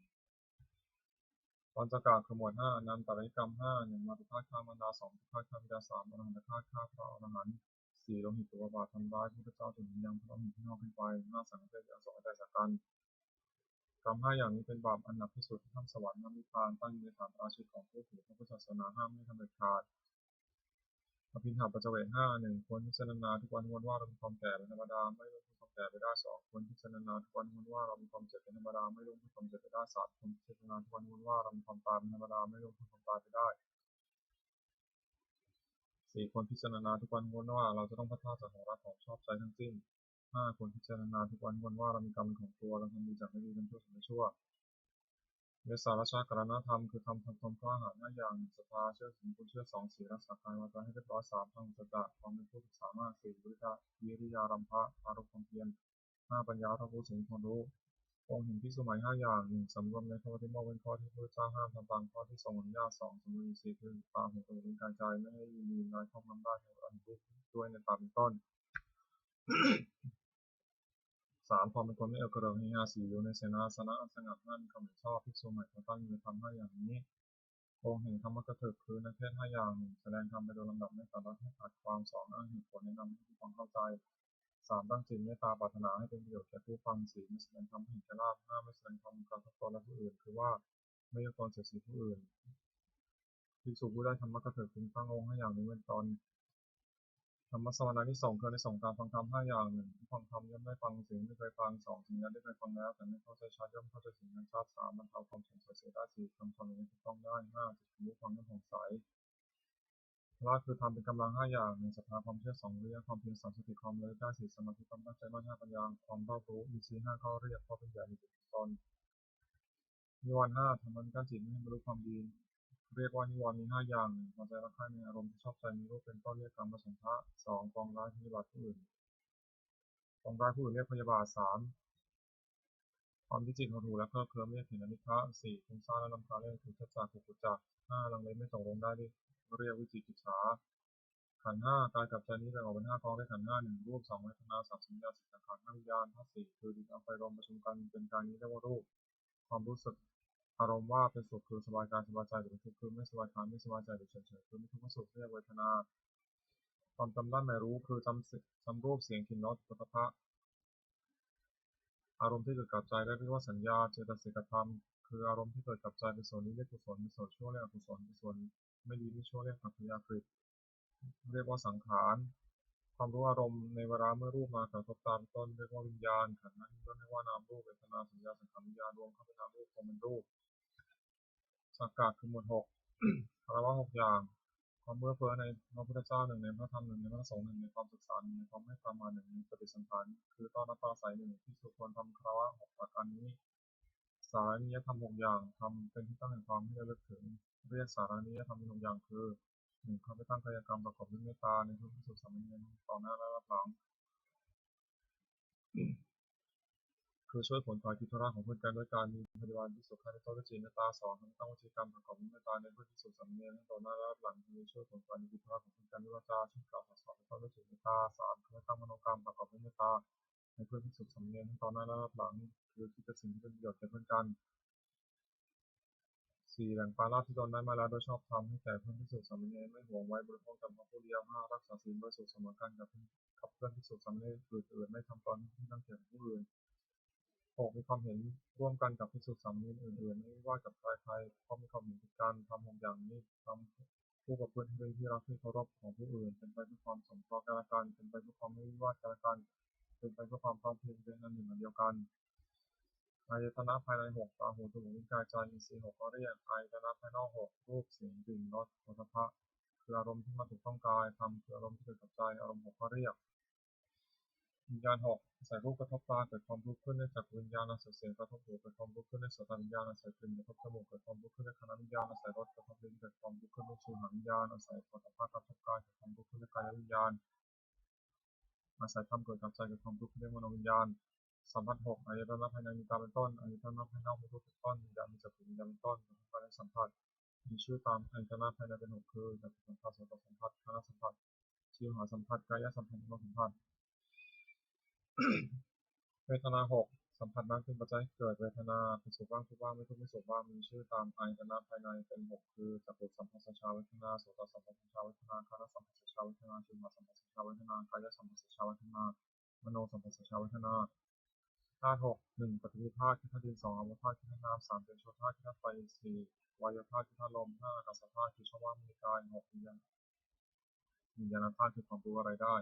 ตอนจะกล่าวคือหมวดห้านันตริยกรรมห้าหนึ่งมาตุฆาตฆ่ามารดาสองฆาตฆ่าบิดาสามอรหันตฆาตฆ่าพระอรหันต์สี่โลหิตตัวบาททำร้ายพระพุทธเจ้าจนถึงยังพระองค์ที่นอกขึ้นไปห้าสังเวชยาสองใจจากกัน รม5อย่างนี้เป็นบาปอันหนักที่สุดที่ทั้งสวรรค์และนิพพานตั้งอยู่ในฐานอาชีพของผู้ถือพระพุทธศาสนาห้ามไม่ทำเด็ดขาดอภินหาปัจเจเวก1ควรพิจารณาทุกวันว่าเรามีความแก่เป็นธรรมดาไม่ล่วงพ้นความแก่ไปได้2ควรพิจารณาทุกวันว่าเรามีความเจ็บเป็นธรรมดาไม่ล่วงพ้นความเจ็บไปได้3ควรพิจารณาทุกวันว่าเรามีความตายเป็นธรรมดาไม่ล่วงพ้นความตายไปได้4ควรพิจารณาทุกวันว่าเราจะต้องพัฒนาจากของรักของชอบใจทั้งสิ้น5ควรพิจารณาทุกวันว่าเรามีกรรมเป็นของตัวเราทำดีจากไม่ดีทำชั่วจากไม่ชั่วเวสาระชากรณธรรมคือทำความกล้าหาญ5อย่างศรัทธาเชื่อถือคุณเชื่อ2 4รักษากายวาจาให้เรียบร้อย3ทำสัจจะความเป็นผู้ศึกษามาก4วิริยารัมภะอารมณ์ความเพียร5ปัญญาทผู้สิ่งความรู้องค์เห็นภิกษุใหม่5อย่าง1สำรวมในข้อที่มอบเป็นข้อที่พระเจ้าห้ามทำตามข้อที่ทรงอนุญาต2สำรวม4คือตาหูจมูกลิ้นกายใจไม่ให้มีน้อยครอบงำได้ให้อันรู้ด้วยในตามเป็นต้น3ความเป็นคนไม่เอากระเริงเฮฮา4อยู่ในเสนาสนะอันสงัด5มีความเห็นชอบภิกษุใหม่ตั้งอยู่ในธรรม5อย่างนี้องค์แห่งธรรมกถึกคือในเทศ5อย่าง1แสดงธรรมไปโดยลำดับไม่สามารถให้ขาดความ2อ้างเหตุผลแนะนำให้ผู้ฟังเข้าใจ3ตั้งจิตเมตตาปรารถนาให้เป็นประโยชน์แก่ผู้ฟัง4ไม่แสดงธรรมให้เห็นแก่ลาภ5ไม่แสดงธรรมกระทบตนและผู้อื่นคือว่าไม่ยกตนเสียดสีผู้อื่นภิกษุผู้ได้ธรรมกถึกพึงตั้งองค์5อย่างนี้เป็นตนธรรมสวนาที่2คือใน2การฟังธรรม5อย่าง1ผู้ฟังธรรมย่อมได้ฟังสิ่งที่เคยฟัง2สิ่งนั้นได้เคยฟังแล้วแต่ไม่เข้าใจชัดย่อมเข้าใจสิ่งนั้นชัด3บรรเทาความสงสัยเสียได้4คำสอนนี้ถูกต้องได้5จิตของผู้ฟังย่อมผ่องใสละคือทำเป็นกำลัง5อย่าง1ศรัทธาความเชื่อ2วิริยะความเพียร3สติความระลึกได้4สมาธิความตั้งใจมั่น5ปัญญาความรอบรู้อินทรีย์5ข้อเรียกข้อเป็นใหญ่ในจิตตนนิวรณ์5ทำมันกั้นจิตไม่ให้บรรลุความดีเรียกว่านิวรณ์มี5อย่าง1พอใจรักใคร่ในอารมณ์ที่ชอบใจมีรูปเป็นต้นเรียกกรรมฉันทะ2ปองร้ายพยาบาทผู้อื่นปองร้ายผู้อื่นเรียกพยาบาท3ความที่จิตหดหู่และเคอะเคิมเรียกถินมิทะ4ฟุ้งซ่านและรำคาญเรียกถึงจักขุกุจัก5ลังเลไม่ตกลงได้เรียกวิจิกิจฉาขันธ์5กายกับใจนี้แบ่งออกเป็น5กองได้ขันธ์5 1รูป2เวทนา3สัญญา4สังขาร5วิญญาณ4คือดินน้ำไฟลมประชุมกันเป็นกายนี้เรียกว่ารูปความรู้สึกอารมณ์ว่าเป็นสุขคือสบายกายสบายใจหรือเป็นทุกข์คือไม่สบายกายไม่สบายใจหรือเฉยๆคือไม่ทุกข์ไม่สุขเรียกเวทนาความจำได้หมายรู้คือจำรูปเสียงกลิ่นรสผลิตภัณฑ์อารมณ์ที่เกิดกับใจได้เรียกว่าสัญญาเจตสิกธรรมคืออารมณ์ที่เกิดกับใจเป็นส่วนนี้เรียกกุศลเป็นส่วนชั่วเรียกอกุศลเป็นส่วนไม่ดีไม่ชั่วเรียกอัพยากฤิเรียกว่าสังขารความรู้อารมณ์ในเวลาเมื่อรูปมากระทบตามต้นเรียกว่าวิญญาณขันธ์นั้นก็เรียกว่านามรูปเวทนาสัญญาสังขารวิญญาณรวมเข้าเป็นนามรูปรวมเป็นรูปสักกะคือหมวด6คารวะ6อย่างความเมื่อเฟ้อในพระพุทธเจ้า1ในพระธรรม1ในพระสงฆ์1ในความศึกษา1ในความไม่ประมาท1ในปฏิสัมพันธ์คือต้อนรับปราศัย1ที่สุควรทำคารวะ6ประการนี้สารนิยธรรม6อย่างทำเป็นที่ตั้งแห่งความไม่ระลึกถึงเรียกสารนิยธรรม6อย่างคือ1เขาไปตั้งกายกรรมประกอบด้วยเมตตาในทุกที่สุดสามเณรต่อหน้าและรับหลังคือช่วยผลฝ่ายกิจธุระของเพื่อนกันด้วยการมีปฏิบัติที่สุขในต้นจีเมตตา2ทำตั้งวจีกรรมประกอบด้วยเมตตาในเพื่อนที่สุดสามเณรต่อหน้าและรับหลังคือช่วยผลฝ่ายกิจธุระของเพื่อนกันด้วยวาจาช่วยกล่าวสอนในต้นจีเมตตา3คือตั้งมโนกรรมประกอบด้วยเมตตาในเพื่อนที่สุดสามเณรต่อหน้าและรับหลังคือคิดแต่สิ่งที่เป็นประโยชน์แก่เพื่อนกัน4แบ่งปันลาภที่ตนได้มาแล้วโดยชอบธรรมให้แก่เพื่อนที่สุดสามเณรไม่หวงไว้บริโภคแต่เพียงผู้เดียว5รักษาศีลบริสุทธิ์เสมอกันกับเพื่อนที่สุดสามเณรอื่นๆไม่ทำตนที่ตั้งเกียรติผู้อื่น6มีความเห็นร่วมกันกับภิกษุสามเณรอื่นๆไม่ว่ากับใครๆเพราะมีความเห็นผิดกันทำ6อย่างนี้ทำคู่กับเพื่อนที่เป็นที่รักที่เคารพของผู้อื่นเป็นไปเพื่อความสงเคราะห์กันและกันเป็นไปเพื่อความไม่วิวาทกันและกันเป็นไปเพื่อความพร้อมเพรียงเป็นอันหนึ่งอันเดียวกันอายตนะภายใน6ตาหูจมูกลิ้นกายใจอินทรีย์6ก็เรียกอายตนะภายนอก6รูปเสียงกลิ่นรสโผฏฐัพพะคืออารมณ์ที่มาถูกต้องกายธรรมคืออารมณ์ที่เกิดกับใจอารมณ์6ก็เรียกวิญญาณ6อาศัยรูปกระทบตาเกิดความรู้ขึ้นได้จากวิญญาณอาศัยเสียงกระทบหูเกิดความรู้ขึ้นได้โสตวิญญาณอาศัยกลิ่นกระทบจมูกเกิดความรู้ขึ้นได้คณวิญญาณอาศัยรสกระทบลิ้นเกิดความรู้ขึ้นได้ชิวหวิญญาณอาศัยโผฏฐัพพะกระทบกายเกิดความรู้ขึ้นได้กายวิญญาณอาศัยธรรมเกิดกับใจเกิดความรู้ขึ้นได้มโนวิญญาณสัมผัส6อายตนะภายในมีตาเป็นต้นอายตนะภายนอกมีรูปเป็นต้นวิญญาณมีจักรวิญญาณเป็นต้นภายในสัมผัสมีชื่อตามอายตนะภายในเป็น6คือจักรสัมผัสโสตสัมผัสคานสัมผัสชิวหาสัมผัสกายสัมผัสมโนสัมผัส เวทนา6สัมผัสนั้นเป็นปัจจัยให้เกิดเวทนาเป็นสุขบ้างทุกข์บ้างไม่ทุกข์ไม่สุขบ้างมีชื่อตามอายตนะภายในเป็น6คือจักขุสัมผัสสัญชาเวทนาโสตสัมผัสสัญชาเวทนาคานสัมผัสสัญชาเวทนาชิวหาสัมผัสสัญชาเวทนากายสัมผัสสัญชาเวทนามโนสัมผัสสัญชาเวทนา ธาตุหกหนึ่งปฐวีธาตุคือธาตุดินสองอาโมธาตุคือธาตุน้ำสามเตโชธาตุคือธาตุไฟสี่วายโยธาตุคือธาตุลมห้าอากาศธาตุคือช่องว่างในกายหกวิญญาณธาตุคือความรู้อะไรได้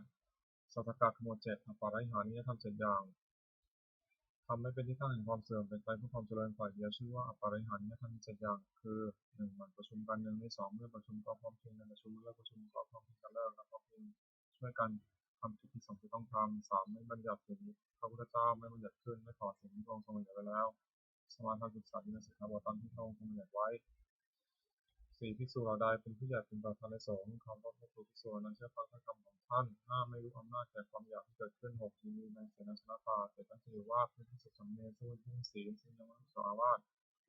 สัจจกะขมวดเจ็ดอปาริหานิยธรรมเจ็ดอย่างทำไม่เป็นที่ตั้งแห่งความเสื่อมเป็นไปเพื่อความเจริญฝ่ายเดียวชื่อว่าอปาริหานิยธรรมเจ็ดอย่างคือหนึ่งมันประชุมกันหนึ่งในสองเมื่อประชุมก็พร้อมเพรียงกันประชุมเลิกประชุมก็พร้อมเพรียงกันเลิกและพร้อมเพรียงช่วยกันทำกิจที่สมควรต้องทำสามไม่บัญญัติสิ่งพระพุทธเจ้าไม่บัญญัติขึ้นไม่ถอดสิ่งที่พระองค์ทรงบัญญัติไว้แล้วสมาทานศึกษาอินทรีย์สิกขาบทตามที่พระองค์ทรงบัญญัติไว้สี่ภิกษุเหล่าใดเป็นผู้ใหญ่เป็นประธานในสงฆ์คำว่าพระภิกษุนั้นเชื่อฟังพระคำของท่านห้าไม่รู้อำนาจแก่ความอยากที่เกิดขึ้นหกยินดีในเสนาสนะป่าแต่ตั้งใจว่าเพื่อที่สุดสำเนียงซึ่งเป็นศีลซึ่งยังไม่สอาวาส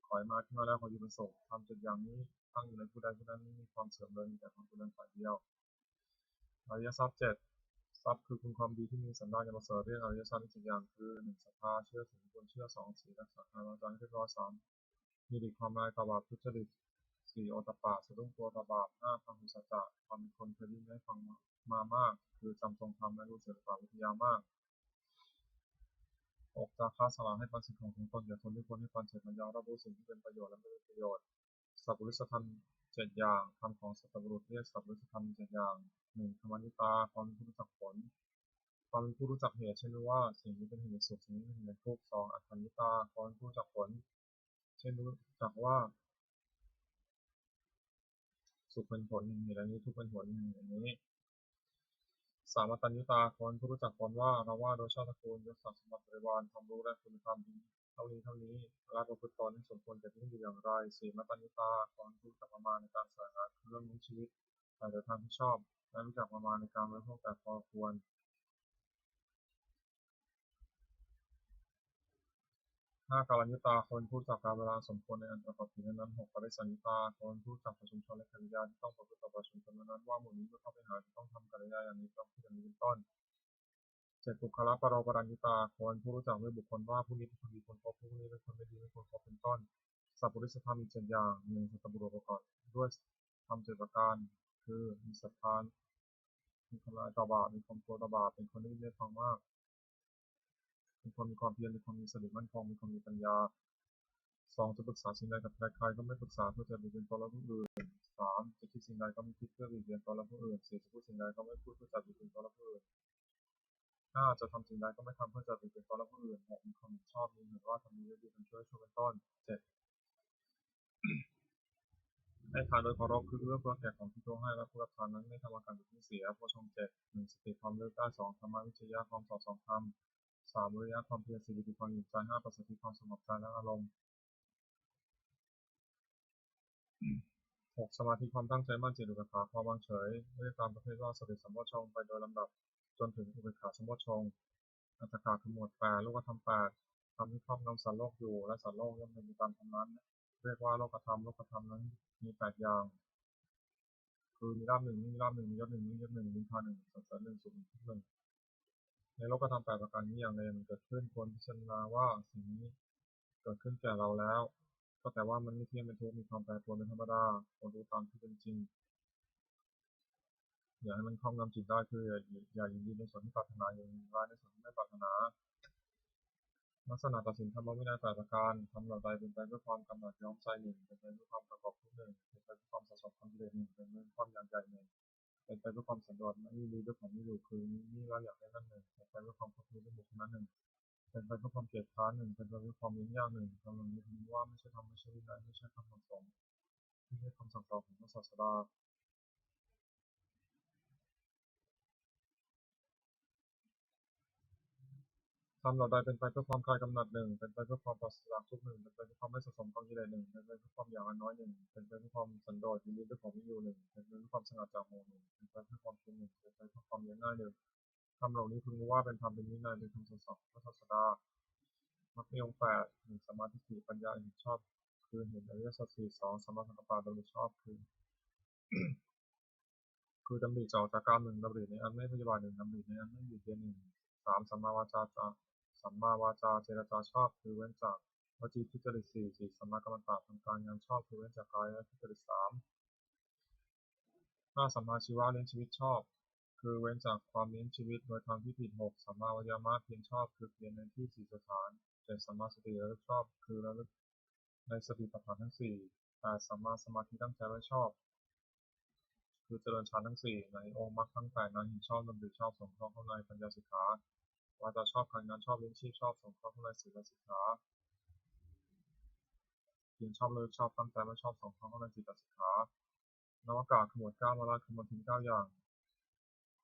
ขอยมาขึ้นมาแล้วขออยู่เป็นสงฆ์ทำจุดอย่างนี้ตั้งอยู่ในผู้ใดผู้นั้นไม่มีความเสื่อมเลยมีแต่ความเจริญฝ่ายเดียวอริยทรัพย์เจ็ดทรัพย์คือคุณความดีที่มีสันดานอย่างประเสริฐเรียกอริยทรัพย์อีกอย่างคือหนึ่งศรัทธาเชื่อถึงควรเชื่อสองศีลรักษาการวาจาให้เรียบร้อยสามมีดีความลายต่อบาปทุจริตสี่โอตปปะสะดุ้งกลัวต่อบาปห้าฟังหูสัจจะความเป็นคนเคยได้ยินได้ฟังมามากคือจำทรงธรรมและรู้เสียงปากวิทยามากหกจาคะสละให้ปันสิ่งของตนอย่าทนที่คนให้ปันเสร็จมันยาวรับรู้สิ่งที่เป็นประโยชน์และไม่เป็นประโยชน์สัพพุริสธรรมเจ็ดอย่างธรรมของสัตบุรุษเรียกสัพพุริสธรรมเจ็ดอย่างหนึ่งธรรมนิตาความเป็นผู้รู้จักผลความเป็นผู้รู้จักเหตุเช่นว่าสิ่งนี้เป็นเหตุสุขสิ่งนี้เป็นเหตุทุกข์สองอัตถนิตาความเป็นผู้รู้จักผลเช่นรู้จักว่าสุขเป็นผลหนึ่งเหตุนี้ทุกข์เป็นผลหนึ่งอย่างนี้สามอัตตัญญุตาคนผู้รู้จักตนว่าเราว่าโดยชาติตระกูลยศศักดิ์สมบัติบริวารความรู้และคุณธรรมดีเท่านี้และประพฤติตนให้สมควรแก่ที่อยู่อย่างไรสี่มัตตัญญุตาคนผู้รู้จักประมาณในการแสวงหาเรื่องนี้ชีวิตแต่โดยทางที่ชอบและรู้จักประมาณในการบริโภคแต่พอควรห้าการัญญุตาคนผู้รู้จักการเวลาสมควรในอันประกอบผิดนั้นหกปริสัญญุตาคนผู้รู้จักประชุมชนและกิริยาที่ต้องประพฤติต่อประชุมชนนั้นว่าหมู่นี้เมื่อเข้าไปหาจะต้องทำกิริยาอย่างนี้ต้องพูดอย่างนี้เป็นต้น เจ็ดบุคลปรปรัญญุตาคนผู้รู้จักด้วยบุคคลว่าผู้นี้เป็นคนดีคนพบผู้นี้เป็นคนไม่ดีไม่ควรพบเป็นต้นสัพพุริสธรรมอีกเจ็ดอย่างหนึ่งสัตบุรุษประกอบด้วยทำเจ็ดประการคือมีศรัทธามีทำลายต่อบาปมีความกลัวต่อบาปเป็นคนที่ได้ฟังมากเป็นคนมีความเพียรเป็นคนมีสติมั่นคงมีความมีปัญญาสองจะปรึกษาสิ่งใดกับใครๆก็ไม่ปรึกษาเพื่อจะบีบเบียนตนและผู้อื่นสามจะคิดสิ่งใดก็ไม่คิดเพื่อบีบเบียนตนและผู้อื่นสี่จะพูดสิ่งใดก็ไม่พูดเพื่อจะบีบเบียนตนและผู้อื่นห้าจะทำสิ่งใดก็ไม่ทำเพื่อจะบีบเบียนตนและผู้อื่นหกมีความชอบมีเห็นว่าทำนี้ดีเป็นช่วยเป็นต้นเจ็ด ให้ทานโดยเคารพคือเอื้อเฟื้อแก่ของที่เขาให้และผู้รับทานนั้นไม่ทำอาการที่เสียโพชฌงค์เจ็ดหนึ่งสติความเลิกได้สองธรรมวิจยะความสอบสองธรรมสามวิริยะความเพียรสี่วิธีความหยุดใจห้าปัสสติความสงบใจและอารมณ์หกสมาธิความตั้งใจมั่นเจตอุเบกขาความวางเฉยเรียกตามประเภทว่าสติสัมโพชฌงค์ไปโดยลำดับจนถึงอุเบกขาสัมโพชฌงค์อัตถกาคือหมวดแปดโลกธรรมแปดทำที่ครอบงำสัตว์โลกอยู่และสัตว์โลกย่อมเป็นไปตามธรรมนั้นเรียกว่าโลกธรรมโลกธรรมนั้นมีแปดอย่าง คือมีลาภหนึ่งมีลาภหนึ่งมียศหนึ่งมียศหนึ่งมีพาหนึ่งสรรเสริญหนึ่งสุขหนึ่งทุกข์หนึ่งในโลกธรรมแปดประการนี้อย่างใดมันเกิดขึ้นควรพิจารณาว่าสิ่งนี้เกิดขึ้นแก่เราแล้วก็แต่ว่ามันไม่เที่ยงเป็นทุกข์มีความแปรปรวนเป็นธรรมดาควรรู้ตามที่เป็นจริงอย่าให้มันครอบงำจิตได้คืออย่ายินดีในส่วนที่ปรารถนาอย่ายินร้ายในส่วนที่ไม่ปรารถนาลักษณะตัดสินธรรมวินัยแปดประการทำเหล่าใดเป็นไปเพื่อความกำหนัดย้อมใจหนึ่งเป็นไปเพื่อความประกอบทุกหนึ่งเป็นไปเพื่อความสะสมความกิเลสหนึ่งเป็นไปเพื่อความอย่างใหญ่หนึ่ง เป็นไปเพื่อความสันโดษไม่มีด้วยของไม่อยู่คือนี่เราอยากได้นั่นหนึ่งเป็นไปเพื่อความคบคิดด้วยบุคคลนั้นหนึ่งเป็นไปเพื่อความเกลียดค้านหนึ่งเป็นไปเพื่อความยุ่งยากหนึ่งคำนี้คือว่าไม่ใช่ธรรมไม่ใช่วินัยไม่ใช่คำสั่งสอนไม่ใช่คำสั่งสอนของพระศาสดาทำเราใดเป็นไปเพื่อความคลายกำหนัดหนึ่งเป็นไปเพื่อความปราศจากทุกหนึ่งเป็นไปเพื่อความไม่สะสมกองกิเลสหนึ่งเป็นไปเพื่อความอย่างน้อยหนึ่งเป็นไปเพื่อความสันโดษยินดีด้วยของไม่อยู่หนึ่งเป็นไปเพื่อความสงัดจากโมหนึ่งเป็นไปเพื่อความเพียรหนึ่งเป็นไปเพื่อความเลี้ยงง่ายหนึ่งคำเหล่านี้พึงรู้ว่าเป็นธรรมเป็นวินัยเป็นคำสั่งสอนของพระศาสดามรรคมีองค์แปดหนึ่งสมาธิสี่ปัญญาเห็นชอบคือเห็นอริยสัจสี่สองสัมมาสังกัปปะโดยชอบคือดำริจะออกจากกามหนึ่งดำริในอันไม่พยาบาทหนึ่งดำริในอันไม่หยุดเย็นหนึ่งสามสัมมาวาจาเจรจาชอบคือเว้นจากวจีทุจริตสี่สัมมากัมมันตะทำการงานชอบคือเว้นจากกายและทุจริตสามห้าสัมมาชีวะเลี้ยงชีวิตชอบ คือเว้นจากความเลี้ยงชีวิตโดยทางที่ผิด6สัมมาวายามะเพียรชอบคือเพียรในที่4สถาน7สัมมาสติระลึกชอบคือระลึกในสติปัฏฐานทั้ง4 8สัมมาสมาธิตั้งใจไว้ชอบคือเจริญฌานทั้ง4ในองค์มรรคทั้ง8นั้นเห็นชอบดำริชอบสงเคราะห์เข้าในปัญญาสิกขาวาจาชอบการงานชอบเลี้ยงชีพชอบสงเคราะห์เข้าในศีลสิกขาเพียรชอบเลิกชอบตั้งใจไว้ชอบสงเคราะห์เข้าในจิตสิกขานวากาขมวด9มาลาขมวดถึง9อย่าง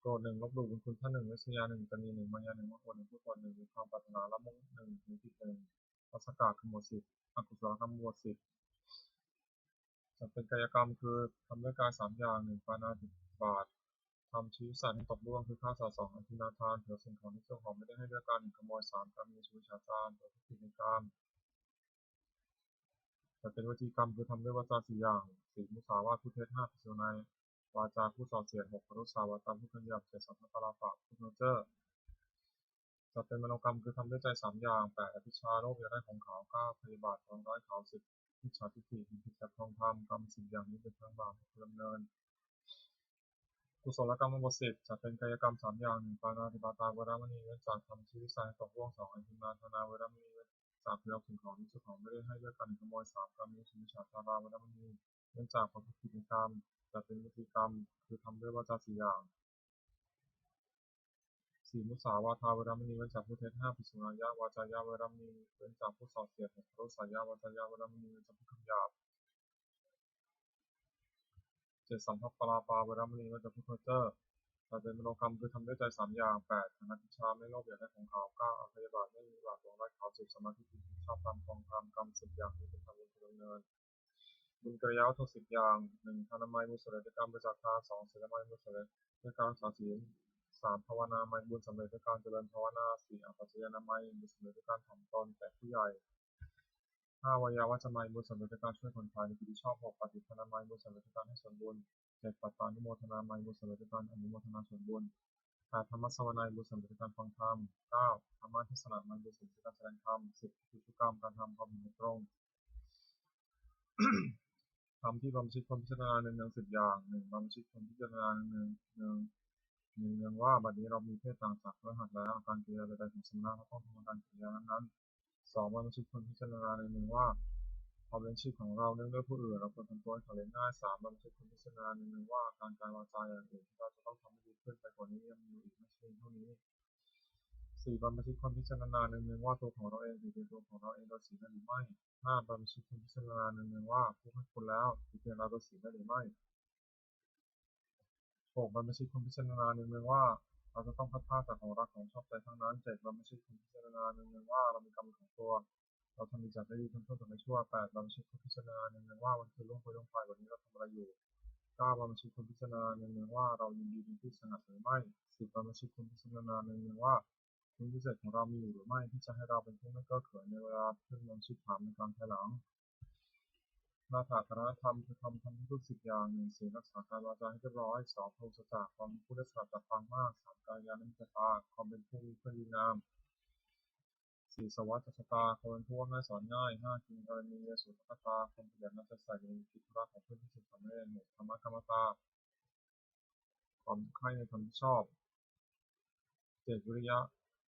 โกรธ1ลบหลู่บุญคุณท่าน1วิษยา1ตนี1มายา1มโห1ผู้คน1มีความปรารถนาละมุ่ง1มีจิต1วัสกาขมวด10อกุศลกรรมหมวด10จัดเป็นกายกรรมคือทำด้วยกาย3อย่าง1ปาณาติบาตทำชีวิตสัตว์ให้ตกล่วงคือฆ่าสัตว์2อธินาทานเถือสิ่งของที่เจ้าของไม่ได้ให้ด้วยการ1ขโมย3การมีชู้ฉาจารประพฤติผิดในกามจัดเป็นวจีกรรมคือทำด้วยวาจา4อย่าง4มุสาวาทพูดเท็จ5ผิดวินัยวาจาพูดส่อเสียด6ปรุษาวาตาพูดคำหยาบ7สัพพะปาราปะพูดเพ้อเจ้อจัดเป็นมโนกรรมคือทำด้วยใจ3อย่าง8อภิชฌาโลภอยากได้ของเขา9พยาบาทปองร้ายเขา10มิจฉาทิฏฐิผิดจากทองธรรมกรรม10อย่างนี้เป็นทางบาปดำเนินกุศลกรรมบท10จัดเป็นกายกรรม3อย่าง1ปาณาติปาตาเวรมณีเว้นจากทำชีวิตสัตว์ให้ตกล่วง2อธินาทนาเวรมณีเว้นจากเพื่อสิ่งของที่เจ้าของไม่ได้ให้ด้วยการขโมย3การมีชู้ฉาจาราเวรมณีเว้นจากประพฤติผิดในกรรมจัดเป็นวิธีกรรมคือทำด้วยวาจา4อย่าง4มุสาวาทาเวรมณีเว้นจากพูดเท็จ5ภิกษุนายะวาจายะเวรมณีเว้นจากพูดส่อเสียด6พรุสายะวาจายะเวรมณีเว้นจากพูดคำหยาบ7สัมภปราปาเวรมณีเว้นจากพูดเพ้อเจ้อจัดเป็นมโนกรรมคือทำด้วยใจ3อย่าง8อนัตติชาไม่โลภอยากได้ของเขา9อภัยบาทไม่มีบาปหลงรักเขา10สมาธิผิดชอบตามคองธรรมกรรม10อย่างนี้เป็นธรรมเป็นดำเนินบุญกิริยาวัตถุ10อย่าง1ทานามัยมุสลิมกรรมบริจาคทาน2ศีลไมัยมุสลิมด้วยการรักษาศีล3ภาวนาไมยบุญสำเร็จด้วยการเจริญภาวนา4อปัจจยนามัยบุญสำเร็จด้วยการถ่อมตนแก่ผู้ใหญ่5วยาวัจจะไมยบุญสำเร็จด้วยการช่วยคนขายในกิจที่ชอบ6ปฏิภาณามัยบุญสำเร็จด้วยการให้ส่วนบุญ7ปัตตานุโมทนาไมยบุญสำเร็จด้วยการอนุโมทนาส่วนบุญ8ธรรมสวนาบุญสำเร็จด้วยการฟังธรรม9ธรรมะเทศนาไมยบุญสำเร็จด้วยการแสดงธรรม10กิจกรรมการทำความเห็นตรง ทำที่บำชิดความพิจารณาเนืองๆ10อย่าง1บำชิดความพิจารณาเนืองๆเนืองว่าบัดนี้เรามีเพศต่างจากพฤหัสแล้วอาการกิริยาใดๆของสมณะเราต้องทำการกิริยานั้นๆ2บำชิดความพิจารณาเนืองๆว่าความเลี้ยงชีพของเราเนื่องด้วยผู้อื่นเราควรทำตัวให้เขาเลี้ยงง่าย3บำชิดความพิจารณาเนืองๆว่าการวาจาอย่างอื่นที่เราจะต้องทำให้ดีขึ้นไปกว่านี้ยังมีอีกไม่ใช่เท่านี้4บำชิดความพิจารณาเนืองๆว่าตัวของเราเองถือเป็นตัวของเราเองโดยศีลได้หรือไม่5บำชิดความพิจารณาเนืองๆว่าผู้ให้คุณแล้วถือเป็นเราโดยศีลได้หรือไม่ 6บรรพชิตคนพิจารณาเนืองๆว่าเราจะต้องพัดพรากจากของรักของชอบใจทั้งนั้น7บรรพชิตคนพิจารณาเนืองๆว่าเรามีกรรมของตัวเราทำดีจากได้ดีทำชั่วจากไม่ชั่ว8บรรพชิตคนพิจารณาเนืองๆว่าวันคืนล่วงไปล่วงไปวันนี้เราทำอะไรอยู่9บรรพชิตคนพิจารณาเนืองๆว่าเรายินดีในที่สงัดหรือไม่10บรรพชิตคนพิจารณาเนืองๆว่าคุณพิเศษของเรามีอยู่หรือไม่ที่จะให้เราเป็นผู้ไม่เก้อเขินในเวลาเพื่อนมนุษย์ถามในการภายหลัง นาถาธารธรรมคือทำให้ทุกสิบอย่าง1ศีลรักษากายวาจาให้เรียบร้อย2โพสจากความเป็นผู้ได้สลับจากฟังมาก3กายานุมิตตาความเป็นผู้มีเพื่อนดีงาม4สวัสดิตาความเป็นผู้ว่าง่ายสอนง่าย5กินกรณียสุตตตาความขยันนักใส่ในกิจธุระของเพื่อนที่สุดสำเร็จ6ธรรมะกรรมตาความใคร่ในธรรมที่ชอบ7วิริยะ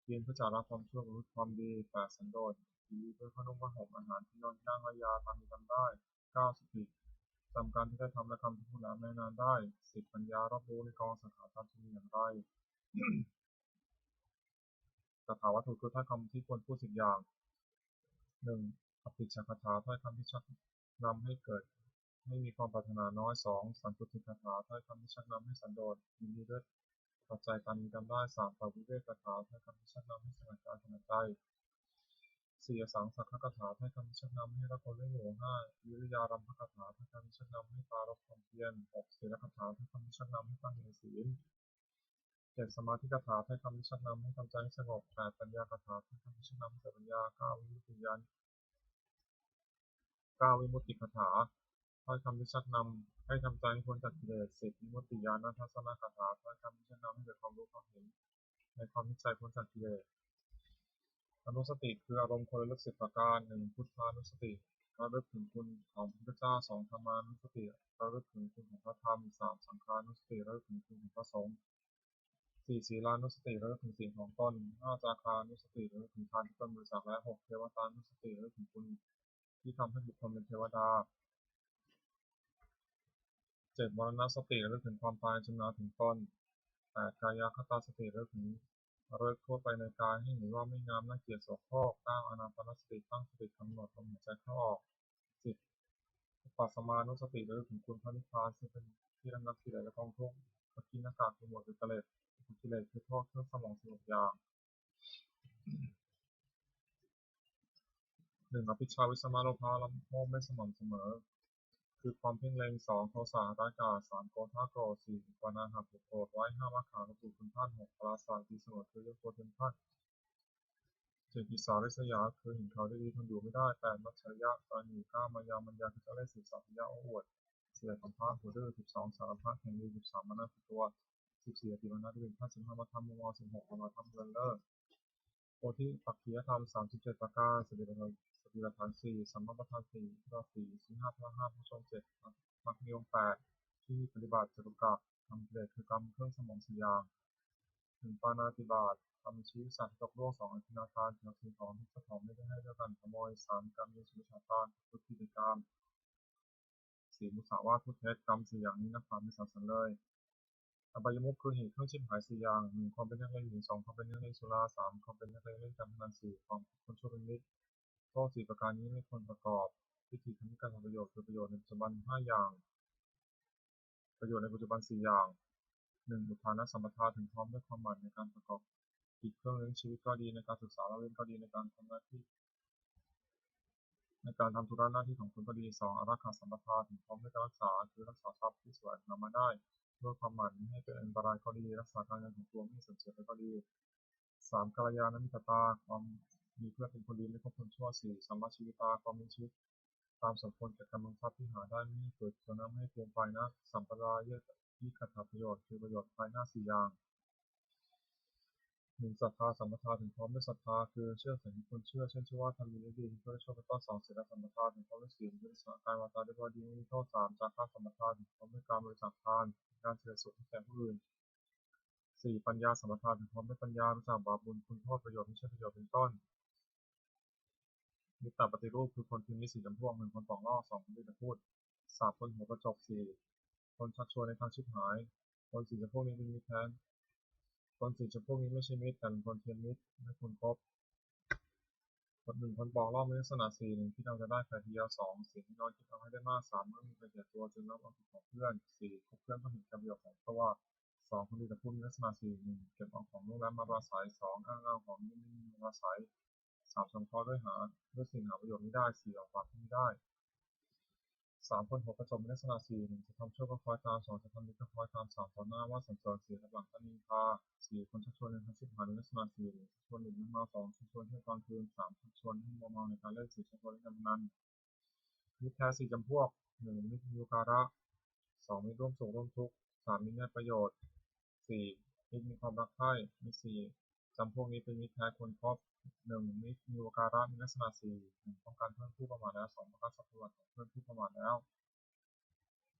เพียรเพื่อจะละความชั่วประพฤติความดี8สันโดษดีเพื่อขนมผ้าห่มอาหารที่นอนที่นั่งและยาตามที่ทำได้9สติจำการที่ได้ทำและคำที่พูดแล้วไม่นานได้10ปัญญารอบรู้ในกองสังขารตามที่มีอย่างไรคาถาวัตถุคือถ้อยคำที่ควรพูด10อย่าง1อภิชฌคาถาถ้อยคำที่ชักนำให้เกิดให้มีความปรารถนาน้อย2สันตุติคาถาถ้อยคำที่ชักนำให้สันโดษยินดีด้วยปัจจัยการมีกรรมได้3ปวิเวกคาถาถ้อยคำที่ชักนำให้สงัดกายสงัดใจ4อสังสักขคาถาถ้อยคำที่ชักนำให้ละคนด้วยโง่5วิริยารัมภคาถาถ้อยคำที่ชักนำให้ปรารภความเพียร6ศีลคาถาถ้อยคำที่ชักนำให้ตั้งอยู่ในศีล7สมาธิคาถาถ้อยคำที่ชักนำให้ทำใจให้สงบ8ปัญญาคาถาถ้อยคำที่ชักนำให้เกิดปัญญา9วิมุตติญาณ9วิมุตติคาถาถ้อยคำที่ชักนำให้ทำใจให้พ้นจากกิเลส10วิมุตติญาณทัศนคาถาถ้อยคำที่ชักนำให้เกิดความรู้ความเห็นในความที่ใจพ้นจากกิเลสอนุสติคืออารมณ์คนระลึก10ประการ1พุทธานุสติระลึกถึงคุณของพระพุทธเจ้า2ธรรมานุสติระลึกถึงคุณของพระธรรม3สังฆานุสติระลึกถึงคุณของพระสงฆ์ 4ศีลานุสติระลึกถึงศีลของตน5จาคานุสติระลึกถึงทานที่ตนบริจาคและ6เทวตานุสติระลึกถึงคุณที่ทำให้บุคคลเป็นเทวดา7มรณสติระลึกถึงความตายจำนาถึงตน8กายคตาสติระลึกถึงระลึกทั่วไปในกายให้เห็นว่าไม่งามน่าเกลียดโสโครก9อานาปานสติตั้งสติกำหนดลมหายใจเข้าออก10อุปสมานุสติระลึกถึงคุณพระนิพพานซึ่งเป็นที่ระงับกิเลสและกองทุกข์ปกิณกะคือหมวดกิเลสกิเลสคือโทษเครื่องสมอง16อย่าง1อภิชฌาวิสมาโลภะละโมบไม่สม่ำเสมอคือความเพ่งเล็ง2โทสะร้ายกาจ3โกธาโกรธ4อุปาณาหะผูกโกรธไว้5มัคคานุปุคุณท่าน6ปราศาสตร์ที่เสมอคือยกตัวเป็นท่าน7กิสาริษยาคือเห็นเขาได้ดีทนอยู่ไม่ได้8มัจฉริยะตาหี9มายามัญญาคือเจ้าเล่ห์10สัพพยะโอ้อวด11สัมภาษณ์หูดื้อ12สารพัดแห่งดี13มานะคือตัว14อติมานะที่เป็นท่าน15มาทำมุม16มาทำเลินเล่อโพธิปักขียธรรม37ประการสติปัฏฐาน4สัมมาประธาน4พระ4สิงหาพระ5ผู้ทรง7มรรคมีองค์8ที่ปฏิบัติจตุกะทำกิเลสคือกรรมเครื่องสมอง4อย่าง1ปาณาติบาตทำชีวิตสัตว์ตกโลก2อธินาทานเกี่ยวกับสิ่งของที่เจ้าของไม่ได้ให้ด้วยกันขโมย3การมีสุวิชาทานพุทธิกรรม4มุสาวาทพูดเท็จกรรม4อย่างนี้นักปราชญ์ไม่สรรเสริญเลยอบายมุขคือเหตุเครื่องชิบหาย4อย่าง1ความเป็นนักเลงหญิง2ความเป็นนักเลงสุรา3ความเป็นนักเลงเล่นการพนัน4ความคนชั่วเป็นมิตรโทษ4ประการนี้ไม่ควรประกอบวิธีทำให้การทำประโยชน์คือประโยชน์ในปัจจุบัน5อย่างประโยชน์ในปัจจุบัน4อย่าง1อุทานสัมปทาถึงพร้อมด้วยความหมายในการประกอบอีกเครื่องเลี้ยงชีวิตก็ดีในการศึกษาและเรียนก็ดีในการทำหน้าที่ในการทำธุระหน้าที่ของตนก็ดี2อารักขาสัมปทาถึงพร้อมด้วยการรักษาคือรักษาทรัพย์ที่แสวงหามาได้ด้วยความหมายไม่ให้เป็นอันตรายก็ดีรักษาการเงินของตัวไม่ให้เสื่อมเสียไปก็ดี3กัลยาณมิตรตาความมีเพื่อนเป็นคนดีไม่คบคนชั่ว4สัมมาชีวิตาความมีชีวิตตามสมควรแก่กำลังทรัพย์ที่หาได้ไม่ให้เกิดจนไม่ให้เพียงไปนะสัมปรายะที่ขัดประโยชน์คือประโยชน์ภายหน้า4อย่าง1ศรัทธาสัมปทาถึงพร้อมด้วยศรัทธาคือเชื่อถึงคนเชื่อเช่นเชื่อว่าทำดีได้ดีเพื่อช่วยเป็นต้น2ศีลสัมปทาถึงพร้อมด้วยศีลบริษัทกายวาจาด้วยดีไม่มีโทษ3จาคะสัมปทาถึงพร้อมด้วยการบริจาคทานการเสียสุขให้แก่ผู้อื่น4ปัญญาสัมปทาถึงพร้อมด้วยปัญญารู้จักบาปบุญคุณโทษประโยชน์ไม่ใช่ประโยชน์เป็นต้นมิตรปฏิรูปคือคนที่มี4จำพวก1คนปองล่อ2คนที่จะพูด3คนหัวกระจก4คนชักชวนในทางชิบหายคน4จำพวกนี้เป็นมิตรแท้คน4จำพวกนี้ไม่ใช่มิตรแต่เป็นคนเทียมมิตรไม่ควรคบคนปองรอบมีลักษณะ4 1ที่เราจะได้แค่ทีเดียว2สิ่งที่น้อยคิดเอาให้ได้มาก3เมื่อมีประโยชน์ตัวจึงรับเอาผิดของเพื่อน4คบเพื่อนต้องเห็นแก่ประโยชน์ของตัว2คนดีแต่พูดมีลักษณะ4 1เก็บเอาของลูกแล้วมาปราศัย2อ้างเอาของนี้ไม่มีมาปราศัย3สงเคราะห์ด้วยสิ่งหาประโยชน์ไม่ได้4ออกปากไม่ได้3คนหัวกระจกมีลักษณะ4 1จะทำชั่วก็คอยตาม2จะทำดีก็คอยตาม3ต่อหน้าว่าสรรเสริญ4รับหลังก็นินทา4คนชักชวนในทางชิบหายมีลักษณะ4 1ชักชวนดื่มน้ำเมา2ชักชวนเที่ยวกลางคืน3ชักชวนให้มัวเมาในการเล่น4ชักชวนเล่นการพนันมิตรแท้4จำพวก1มิตรมีโอกาส2มิตรร่วมสุขร่วมทุกข์3มิตรได้ประโยชน์4มิตรมีความรักใคร่มิตร4จำพวกนี้เป็นมิตรแท้ควรคบ1มิตรมีโอกาสมีลักษณะ4 1ป้องกันเพื่อนผู้ประมาทแล้ว2ป้องกันทรัพย์สมบัติของเพื่อนผู้ประมาทแล้ว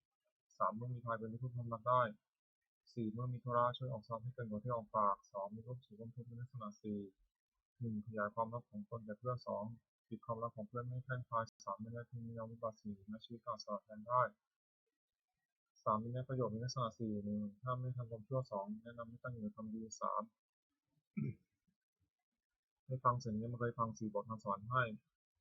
3เมื่อมีภัยเป็นที่พึ่งพำนักได้4เมื่อมีธุระช่วยออกทรัพย์ให้เกินกว่าที่ออกปาก2มีร่วมสุขร่วมทุกข์เป็นลักษณะ4 1ขยายความลับของตนแก่เพื่อน2ปิดความลับของเพื่อนไม่ให้แพร่งพราย3ไม่ได้พึงมีอาวุธบาด4และชีวิตการสละแทนได้3มีได้ประโยชน์มีลักษณะ4 1ห้ามไม่ทำความชั่ว2แนะนำให้ตั้งอยู่ในความดี3ให้ฟังเสียงนี้มันเคยฟัง4บอกทางสวรรค์ให้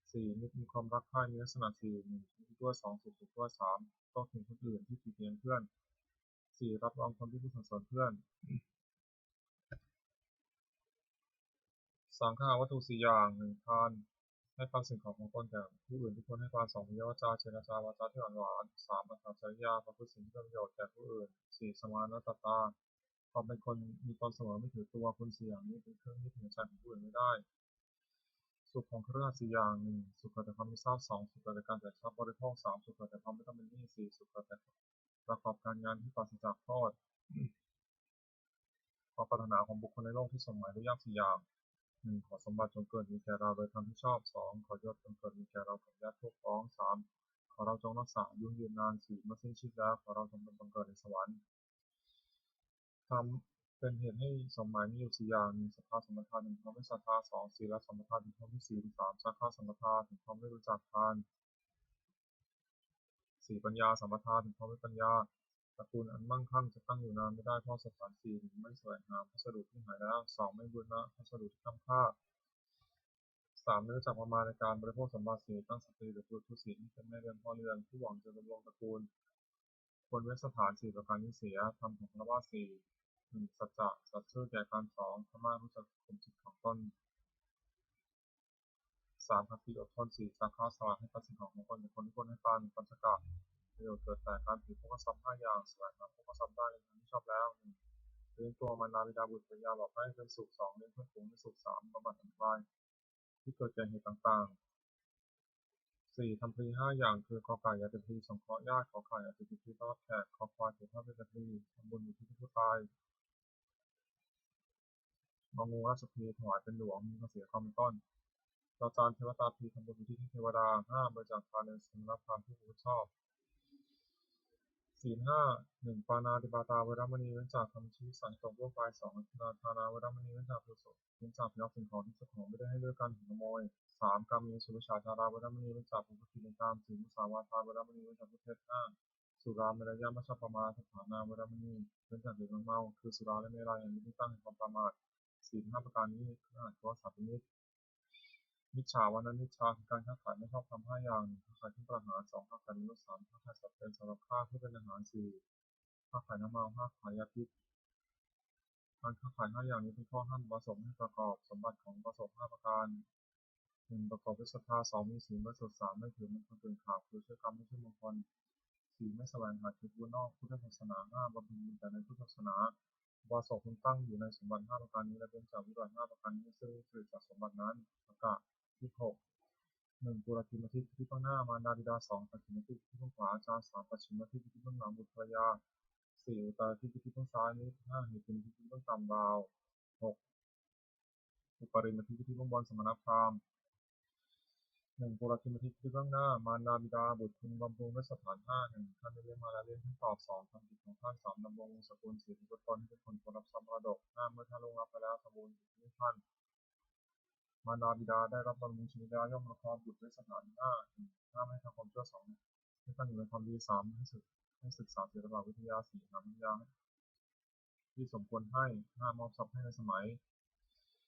4มีความรักใคร่มีลักษณะ4 1คิดด้วย2สุขด้วย3ต้องถึงคนอื่นที่ติเตียนเพื่อน4รับรองคนที่ผู้สรรเสริญเพื่อนสังฆาวัตถุ4อย่าง1ทานให้ปันสิ่งของตนแก่ผู้อื่นที่ควรให้การ2พยาวจาเจรจาวาจาที่อ่อนหวาน3อัตตจริยาประพฤติสิ่งที่เป็นประโยชน์แก่ผู้อื่น4สมานตตาความเป็นคนมีตนเสมอไม่ถือตัวคุณ4อย่างนี้เป็นเครื่องยึดเหนี่ยวใจของผู้อื่นไม่ได้สุขของเครื่อง4อย่าง1สุขเกิดจากความมีทราบ2สุขเกิดจากการแต่ทรัพย์บริโภค3สุขเกิดจากความไม่ต้องเป็นหนี้4สุขเกิดจากประกอบการงานที่ปราศจากโทษความปรารถนาของบุคคลในโลกที่สมหมายด้วยยาก4อย่าง1ขอสมบัติจงเกิดมีแก่เราโดยธรรมที่ชอบ2ขอยศจงเกิดมีแก่เรากับญาติทุกพ้อง3ขอเราจงรักษาอายุยืนนาน4เมื่อสิ้นชีพแล้วขอเราจงเป็นบังเกิดในสวรรค์ท เป็นเหตุให้สมหมายมีอยู่4อย่าง 1. ศรัทธาสัมปทาน 1. ความไม่ศรัทธา 2. ศีลสัมปทาน ถึงความที่ศีล 3. จาคะสัมปทาน ถึงความไม่รู้จักทาน 4. ปัญญาสัมปทาน ถึงความไม่ปัญญาตระกูลอันมั่งคั่งจะตั้งอยู่นานไม่ได้เพราะสถาน 4. 1. ไม่แสวงหาพัสดุที่หายแล้ว 2. ไม่บูรณะพัสดุที่ล้ำค่า 3. ไม่รู้จักประมาณในการบริโภคสมบัติ 4. ตั้งสติหรือทุศีลที่เป็นแม่เรือนพ่อเรือนผู้หวังจะดำรงตระกูลควรเว้นสถาน 4 ประการนี้เสียธรรมของฆราวาส 4. 1. สัจจะสัตย์ซื่อแก่กัน 2. ธรรมะรู้จักข่มจิตของตน 3. ขันติอดทน 4. จาคะสละให้ทรัพย์สินของคนหรือคนที่ควรให้ทาน ปัญจกะประโยชน์เกิดแต่การถือโภคทรัพย์ 5 อย่างแสวงหาโภคทรัพย์ได้ในทางที่ชอบแล้ว 1. เลี้ยงตัวมารดาบิดาบุตรภรรยาหลอกให้เป็นสุข 2. เลี้ยงเพื่อนฝูงเป็นสุข 3. บำบัดอันตรายที่เกิดแก่เหตุต่างๆ 4. ทำพลี 5 อย่างคือกอไก่ยาติพลีสงเคราะห์ญาติขอไข่อติพลีต้อนรับแขกขอควายถือผ้าเป็นกะพลีทำบุญอุทิศให้ผู้ตายงองูราชพลีถวายเป็นหลวงมีภาษีความเป็นต้นจอจานเทวตาพลีทำบุญอุทิศให้เทวดา 5. บริจาคทานในสมณพราหมณ์ผู้ประพฤติชอบ ศีล 5. 1. ปาณาติปาตาเวรมณีเว้นจากทำชีวิตสัตว์ตกโลกไป 2. อธินาทานาเวรมณีเว้นจากภิกษุเว้นจากพิทักษ์สิ่งของที่เจ้าของไม่ได้ให้เลือกการขโมย 3. กามีสุวิชชาจาราเวรมณีเว้นจากผู้ผิดในกาม 4. มุสาวาทาเวรมณีเว้นจากผู้เท็จ 5. สุราเมรยะมัชฌัปปมาสถานาเวรมณีเว้นจากดื่มเมาคือสุราและเมรัยอันเป็นที่ตั้งแห่งความประมาท ศีล 5 ประการนี้คืออาจว่าสัพพินิจมิจฉาวานิชฌาคือการค้าขายไม่ชอบธรรม 5 อย่าง 1. ค้าขายเครื่องประหาร 2. ค้าขายมนุษย์ 3. ค้าขายสัตว์เป็นสำหรับฆ่าเพื่อเป็นอาหาร 4. ค้าขายน้ำเมา 5. ขายยาพิษการค้าขาย 5 อย่างนี้เป็นข้อห้ามอุบาสกให้ประกอบสมบัติของอุบาสก 5 ประการ 1. ประกอบด้วยศรัทธา 2. มีศีลบริสุทธิ์ 3. ไม่ถือมงคลอื่นขาดคือช่วยกรรมไม่ช่วยมงคล 4. ไม่แสวงหาจุดบุญนอกพุทธศาสนา 5. บำเพ็ญบุญแต่ในพุทธศาสนาอุบาสกพึงตั้งอยู่ในสมบัติ 5 ประการนี้และเว้นจากวิบัติ 5 ประการนี้ซึ่งสืบจากสมบัตินั้นประกาศที่ 6. 1. ปุรติมทิที่เบื้องหน้ามารดาบิดา 2. ปัจฉิมทิที่เบื้องขวาอาจารย์ 3. ปัจฉิมทิที่เบื้องหลังบุตรภรรยา 4. อุตตรทิที่เบื้องซ้ายมิตร 5. เหตุทิที่เบื้องต่ำบ่าว 6. อุปริมทิที่เบื้องบนสมณพราหมณ์ 1. ปุรติมทิที่เบื้องหน้ามารดาบิดาบุตรพึงบำรุงด้วยสถาน 5. 1. ท่านได้เลี้ยงมาแล้วเลี้ยงท่านตอบ 2. ทำกิจของท่าน 3. ดำรงวงศกุล 4. บุตรตนให้เป็นคนควรรับทรัพย์มรดก 5. เมื่อท่านล่วงลับไปแล้วทำบุญอุทิศให้ท่านมารดาบิดาได้รับบำรุงชีวิตแล้วย่อมประคองบุตรด้วยสถาน 5. ไม่ให้ทำความชั่ว 2. ให้ตั้งอยู่ในความดี 3. ให้ศึกษาศิลปวิทยา 4. หาปัญญาที่สมควรให้ 5. มอบทรัพย์ให้ในสมัย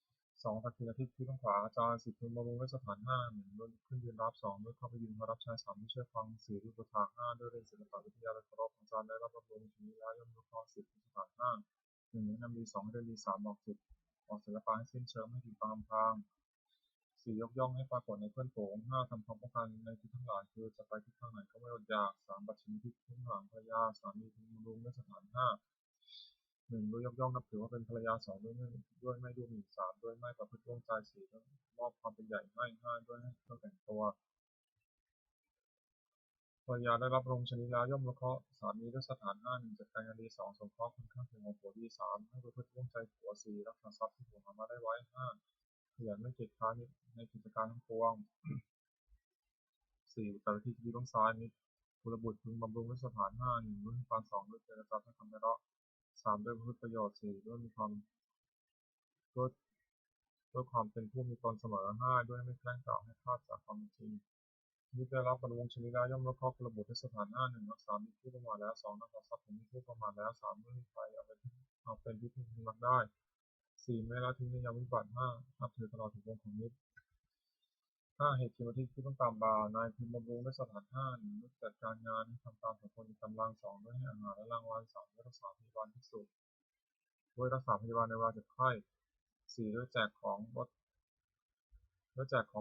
2. ทักษิณทิที่ข้างขวาอาจารย์ 10. พึงบำรุงด้วยสถาน 5. 1. ด้วยขึ้นยืนรับ 2. ด้วยเข้าไปยืนรับใช้ 3. ด้วยเชื่อฟัง 4. ด้วยประทาน 5. ด้วยเรียนศิลปวิทยาและเคารพอาจารย์ได้รับบำรุงชีวิตแล้วย่อมรู้ข้อ 10. สถาน 5. 1. แนะนำดี 2. ให้ได้ดี 3. บอกสิทธิ์บอกศิลปะให้สิ้นเชิงไม่ผิดตามทาง 4. ยกย่องให้ปรากฏในเพื่อนฝูง 5. ทำความป้องกันในที่ทั้งหลายคือจะไปทิศทางไหนก็ไม่อดอยาก 3. ปัจฉิมทิศข้างหลังภรรยา สามีพึงบำรุงด้วยสถาน 5. 1. ด้วยยกย่องนับถือว่าเป็นภรรยา 2. ด้วยไม่ดูหมิ่น 3. ด้วยไม่ประพฤติร่วงใจ 4. ด้วยมอบความเป็นใหญ่ให้ 5. ด้วยให้เครื่องแต่งตัวภรรยาได้รับบำรุงชนิดแล้วย่อมรู้เคราะห์สามีด้วยสถาน 5. 1. จัดการงานดี 2. สงเคราะห์คนข้างเคียงของผัวดี 3. ให้ประพฤติร่วงใจผัว 4. รักษาทรัพย์ที่ผัวหามาได้ไว้ 5. ขยันไม่เกียจคร้านในกิจการทั้งปวง 4. อุตรทิที่เบื้องซ้ายมิตรกุลบุตรพึงบำรุงด้วยสถาน 5. 1. ด้วยให้การ 2. ด้วยเจรจาถ้อยคำไพเราะ 3. ด้วยประพฤติประโยชน์ 4. ด้วยมีความด้วยด้วยความเป็นผู้มีตนเสมอ 5. ด้วยไม่แกล้งกล่าวให้พลาดจากความจริงมิตรได้รับบำรุงชนิดแล้วย่อมรู้เคราะห์กุลบุตรด้วยสถาน 5. 1. รักษามิตรผู้ประมาทแล้ว 2. รักษาทรัพย์ของมิตรผู้ประมาทแล้ว 3. ไม่มีใครเอาเป็นที่พึ่งรักได้ 4. ไม่ละทิ้งในยามวิบัติ 5. นับถือตลอดถึงวงของมิตร 5. เหตุทิที่ต้องตามบ่าวนายพึงบำรุงด้วยสถาน 5. 1. ด้วยจัดการงานให้ทำตามสมควรในกำลัง 2. ด้วยให้อาหารและรางวัล 3. ด้วยรักษาพยาบาลภิกษุด้วยรักษาพยาบาลในเวลาเจ็บไข้ 4. ด้วยแจกของ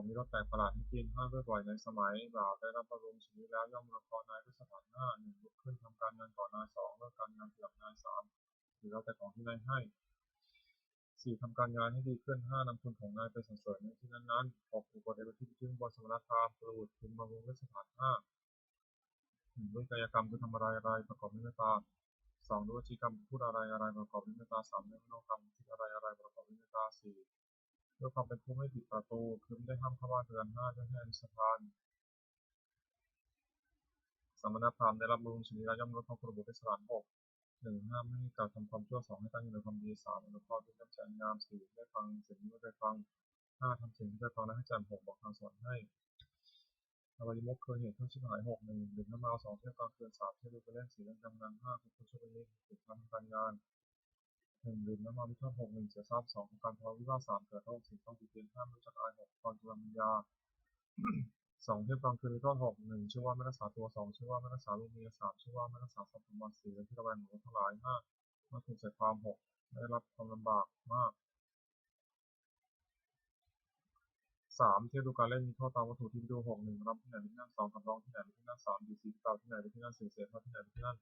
มีรสแปลกประหลาดให้กิน 5. ด้วยปล่อยในสมัยบ่าวได้รับบำรุงชีวิตแล้วย่อมรู้เคราะห์นายด้วยสถาน 5. 1. ลุกขึ้นทำการงานก่อนนาย 2. เลิกการงานทีหลังนาย 3. ถือเอาแต่ของที่นายให้ 4. ทำการงานให้ดีขึ้น 5. นำคุณของนายไปสรรเสริญในที่นั้นๆ 6. อุปฏิบัติที่บนสมณพราหมณ์กุลบุตรพึงบำรุงด้วยสถาน 5. 1. ด้วยกายกรรมคือทำอะไรประกอบด้วยเมตตา 2. ด้วยวจีกรรมพูดอะไรประกอบด้วยเมตตา 3. ด้วยมโนกรรมคิดอะไรประกอบด้วยเมตตา 4. ด้วยความเป็นผู้ไม่ปิดประตูคือไม่ได้ห้ามเข้าบ้านเรือน 5. ด้วยให้อนิสทานสมณพราหมณ์ได้รับบำรุงชนีแล้วย่อมลดความกุลบุตรด้วยสถาน 6. 1. ห้ามไม่ให้กล่าวทำความชั่ว 2. ให้ตั้งอยู่ในความดี 3. อนุเคราะห์ด้วยน้ำใจอันงาม 4. ไม่ฟังสิ่งที่ไม่เคยฟัง 5. ทำสิ่งที่เคยฟังและให้แจ่ม 6. บอกทางสอนให้อบายมุขคือเหตุเครื่องชิบหาย 6. 1. ดื่มน้ำเมา 2. เที่ยวกลางคืน 3. เที่ยวดูไปเล่น 4. เล่นการพนัน 5. คบคนชั่วเป็นมิตร 6. ทำการงาน 1. ดื่มน้ำเมามีโทษ 6. 1. เสียทรัพย์ 2. การทะเลาะวิวาท 3. เกิดโรค 4. ต้องติดเตียง 5. ไม่รู้จักอาย 6. ความจุลปัญญา 2. เที่ยวกลางคืนมีโทษ 6. 1. ชื่อว่าไม่รักษาตัว 2. ชื่อว่าไม่รักษาลูกเมีย 3. ชื่อว่าไม่รักษาทรัพย์สมบัติ 4. เป็นที่ระแวงของคนทั้งหลาย 5. มาถูกใส่ความ 6. ไม่ได้รับความลำบากมาก 3. เที่ยวดูการเล่นมีโทษตามวัตถุที่ไปดู 6. 1. รับที่ไหนไปที่นั่น 2. ทำรองที่ไหนไปที่นั่น 3. ดีดสีเก่าที่ไหนไปที่นั่น 4. เสียทอดที่ไหนไปที่นั่น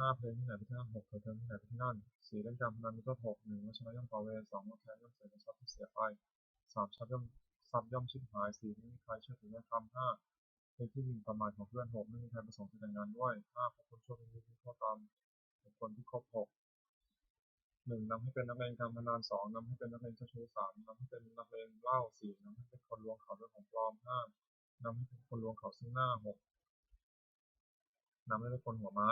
5. เพลงที่ไหนไปที่นั่น 6. เถิดเทิงที่ไหนไปที่นั่น 4. เล่นการพนันมีโทษ 6. 1. ว่าชนะย่อมก่อเวร 2. ว่าแพ้ย่อมเสียทรัพย์ที่เสียไป 3. ทรัพย์ย่อมชิบหาย 4. ไม่มีใครเชื่อถือในคำ 5. เป็นที่หมิ่นประมาทของเพื่อน 6. ไม่มีใครประสงค์จะแต่งงานด้วย 5. คบคนชั่วเป็นมิตรมีโทษตามบุคคลที่คบ 6. 1. นำให้เป็นนักเลงการพนัน 2. นำให้เป็นนักเลงเจ้าชู้ 3. นำให้เป็นนักเลงเหล้า 4. นำให้เป็นคนลวงเขาด้วยของปลอม 5. นำให้เป็นคนลวงเขาซึ่งหน้า 6. นำให้เป็นคนหัวไม้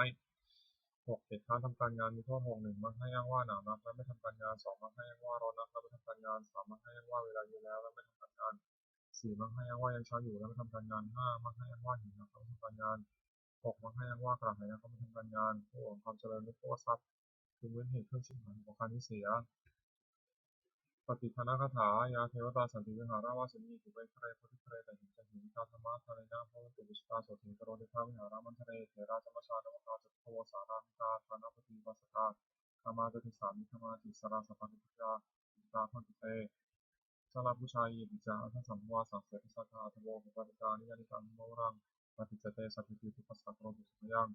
6. เหตุการณ์ทำการงานมีโทษ 6. 1. มักให้อ้างว่าหนาวนักและไม่ทำการงาน 2. มักให้อ้างว่าร้อนนักและไม่ทำการงาน 3. มักให้อ้างว่าเวลาเย็นแล้วและไม่ทำการงาน 4. มักให้อ้างว่ายังเช้าอยู่และไม่ทำการงาน 5. มักให้อ้างว่าหิวนักและไม่ทำการงาน 6. มักให้อ้างว่ากระหายนักและไม่ทำการงาน ผู้หวังความเจริญและผู้ว่าทรัพย์จึงเว้นเหตุเครื่องชิบหายของการที่เสียปฏิภณคาถายาเทวตาสันติวิหาราวาสินีถูกไปทะเลพุทธิทะเลแต่หินจะหินชาธรรมะทะเลน้ำพระวันตุวิชตาโสติกโรเดชาวิหารามันทะเลเถราจมชาดวกาจัตโทสารามิกาธานาปฏิวัสกาคามาจติสามิคมาจิสราสัพพัญญาตาพันตุเตสาราผู้ชายยิจาทัสัมภวาสังเสริสัทธาทโวปฏิกานิยานิกังโมรังปฏิจเตสัพพิทุปัสสะโรตุสมยัง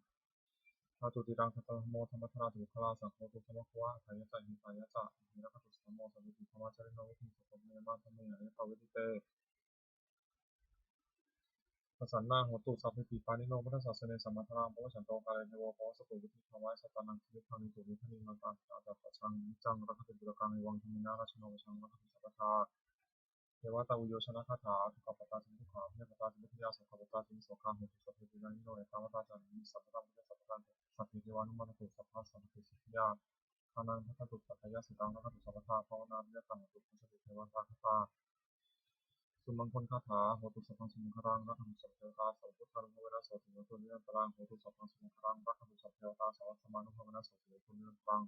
พระตุติรังคัตโมธรรมทราตุคลาสังโฆตุธรรมควะทายะจัหิทายะจะหิรักตุสัมโมสัมมิธรรมะจริโนวิธิสุขเมมาธรรมเมอริยภวิติเตประสันนาโหตุสัพพิติปานิโนพุทธศาสนาสัมมาทรังพระฉันโตกาเลเทวะพระสตุวิธิภวายสัตตานังคิริพังนิตุวิธนิมันตังตาตัปชังนิจังรักขติบุรกังในวังธรรมินาราชโนวชังรักขติสัพพทาเทวตาอุโยชนะคาถาทุกขปตาสิทุกขาเทพตาสิมุขยาสุขปตาสิโสคังโหตุสัพพิตินานิโนเอตามตาจันนิสัพพะพุทธสัพพะสัพพิเทวานุมาตุสัพพะสัพพิสิทธิยาทานังทัตตุสัพพยาสิตังรักขติสัพพทาภาวนาวิยตังตุปัสสิเทวตาคตาสุมังคลคาถาโหตุสัพพังสุมังครังรักขังสัพเพวตาสัพพุทธังภวนาโสติโยตุนิยันตรังโหตุสัพพังสุมังครังรักขังสัพเพวตาสัพพะมานุภวนาโสติโยตุนิยันตรัง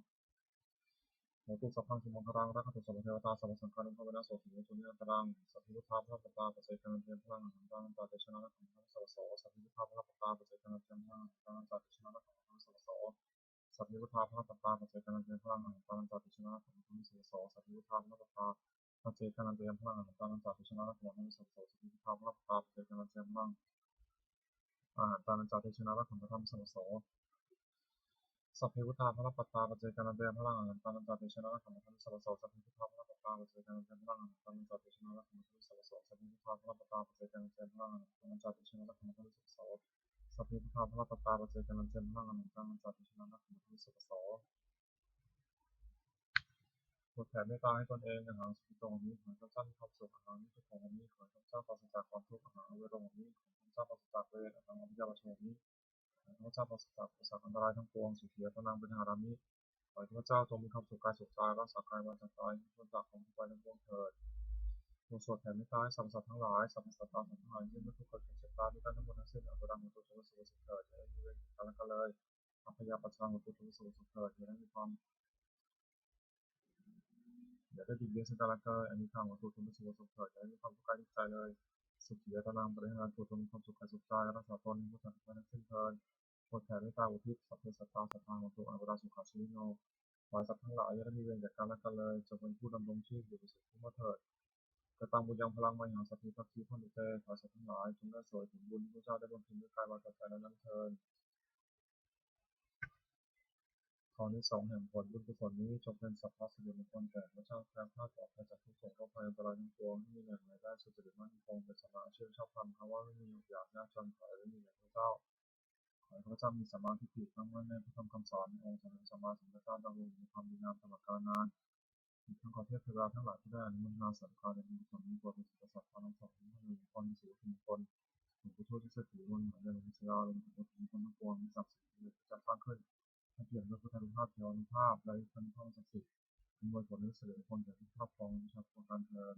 โหตุสัพพังสุมังครังรักขังสัพเพวตาสัพพะสังฆานุภวนาโสติโยตุนิยันตรังสัพพิพุทธาพระปตาปัจเจกังเทียมพลังหันตังตาเตชนะนักขังสัพพะโสสัพพิพุทธาพระปตาปัจเจกังเทียมพลังหันตังตาเตชนะนักขังสัพพะโสสัพพิพุทธาพระปตาปัจเจกังเทียมพลังหันตังตาเตชนะนักขังสัพพะโสสัพพิพุทธาพระปตาปัจเจกังเทียมพลังหันตังตาเตชนะนักขังสัพพะโสสัพพิพุทธาพระปตาปัจเจกังเทียมพลังตานันจาเตชนะรักขังพระธรรมสัพพะโสสัพเพพุทธาพระปัตตาปัจเจกานันเตพลังตานันจาเตชนะรักขังพระธรรมสัพพะโสสัพเพพุทธาพระปัตตาปัจเจกานันเตพลังตานันจาเตชนะรักขังพระธรรมสัพพะโสสัพเพพุทธาพระปัตตาปัจเจกานันเตพลังตานันจาเตชนะรักขังพระธรรมสัพพะโสสัพเพพุทธาพระปัตตาปัจเจกานันเตพลังตานันจาเตชนะรักขังพระธรรมสัพพะโสบทแผ่เมตตาให้ตนเองอาหารสุขตรงนี้ขอให้ข้าพเจ้ามีความสุขอาหารนี้ทุกของนี้ขอให้ข้าพเจ้าปราศจากความทุกข์อาหารเวรของนี้ขอให้ข้าพเจ้าปราศจากเวรอาหารอภิญญาประชนี้ขอให้ข้าพเจ้าปราศจากอุปสรรคอันตรายทั้งปวงสุขียตนางเป็นหารามิ ขอให้พระเจ้าจงมีความสุขกายสุขใจรักษากายวาจาใจพ้นจากความทุกข์ภัยทั้งปวงเถิดบทสวดแผ่เมตตาให้สรรพสัตว์ทั้งหลายสรรพสัตว์ทั้งหลายที่ไม่ทุกข์เกิดเป็นเจ็บตายด้วยกันทั้งหมดทั้งสิ้นอภิรัมย์ตุทุกข์สุขสุขเถิดจะได้มีเวรกันและกันเลยอัพยาปัจจังตุทุกข์สุขสุขเถิดจะได้มีความอย่าได้บิดเบียนซึ่งกันและกันอันนี้ทางตุทุกข์สุขสุขเถิดจะได้มีความทุกข์กายทุกใจเลยสุขียตนางบริหารตุทุกข์มีความสุขกายสุขใจรักษาตนผู้สัตว์ทั้งสิ้นเถิดบทแผ่เมตตาอุทิศสัพเพสัตตาสัพพังตุอภิราสุขาชีวิโนขอให้สัตว์ทั้งหลายอย่าได้มีเวรแก่กันและกันเลยจงเป็นผู้ดำรงชีพอยู่ในสุขทุกเถิด กตังบุญยังพลังมหาสัพพิทักษีพันธุเตขอสัตว์ทั้งหลายจงได้สวยถึงบุญที่พระเจ้าได้บำเพ็ญด้วยกายวาจาใจและนั้นเทินขอนิสงส์แห่งผลบุญกุศลนี้จงเป็นสัพพะสิริมงคลแก่พระเจ้าแคล้วคลาดปลอดภัยจากทุกโศกโรคภัยอันตรายทั้งปวงไม่มีแหล่งไหนได้สุจริตมั่นคงเป็นสมาอาชีพชอบธรรมคำว่าไม่มีอยากยากจนขอให้ไม่มีอย่างพระเจ้าขอให้พระเจ้ามีสัมมาทิฏฐิตั้งมั่นในพระธรรมคำสอนในองค์สัมมาสัมพุทธเจ้าดำรงอยู่ในความดีงามตลอดกาลนานอีกทั้งขอเทพเทวดาทั้งหลายที่ได้อนุโมทนาสาธุการในบุญกุศลนี้โปรดเป็นศิษย์สัตว์ทั้งสองทั้งหนึ่งคนสู่ทุกคนหลวงปู่ทวดที่เสถียรวนหายในหลวงพ่อเจ้าหลวงปู่ทวดทุกคนทั้งปวงมีศักดิ์ศรีที่จะสร้างขึ้น ถ้าเกี่ยวด้วยพุทธานุภาพเทวานุภาพและพันธะศักดิ์สิทธิ์อำนวยผลให้เสด็จผลแก่ผู้ครอบครองวิชาประการเทิน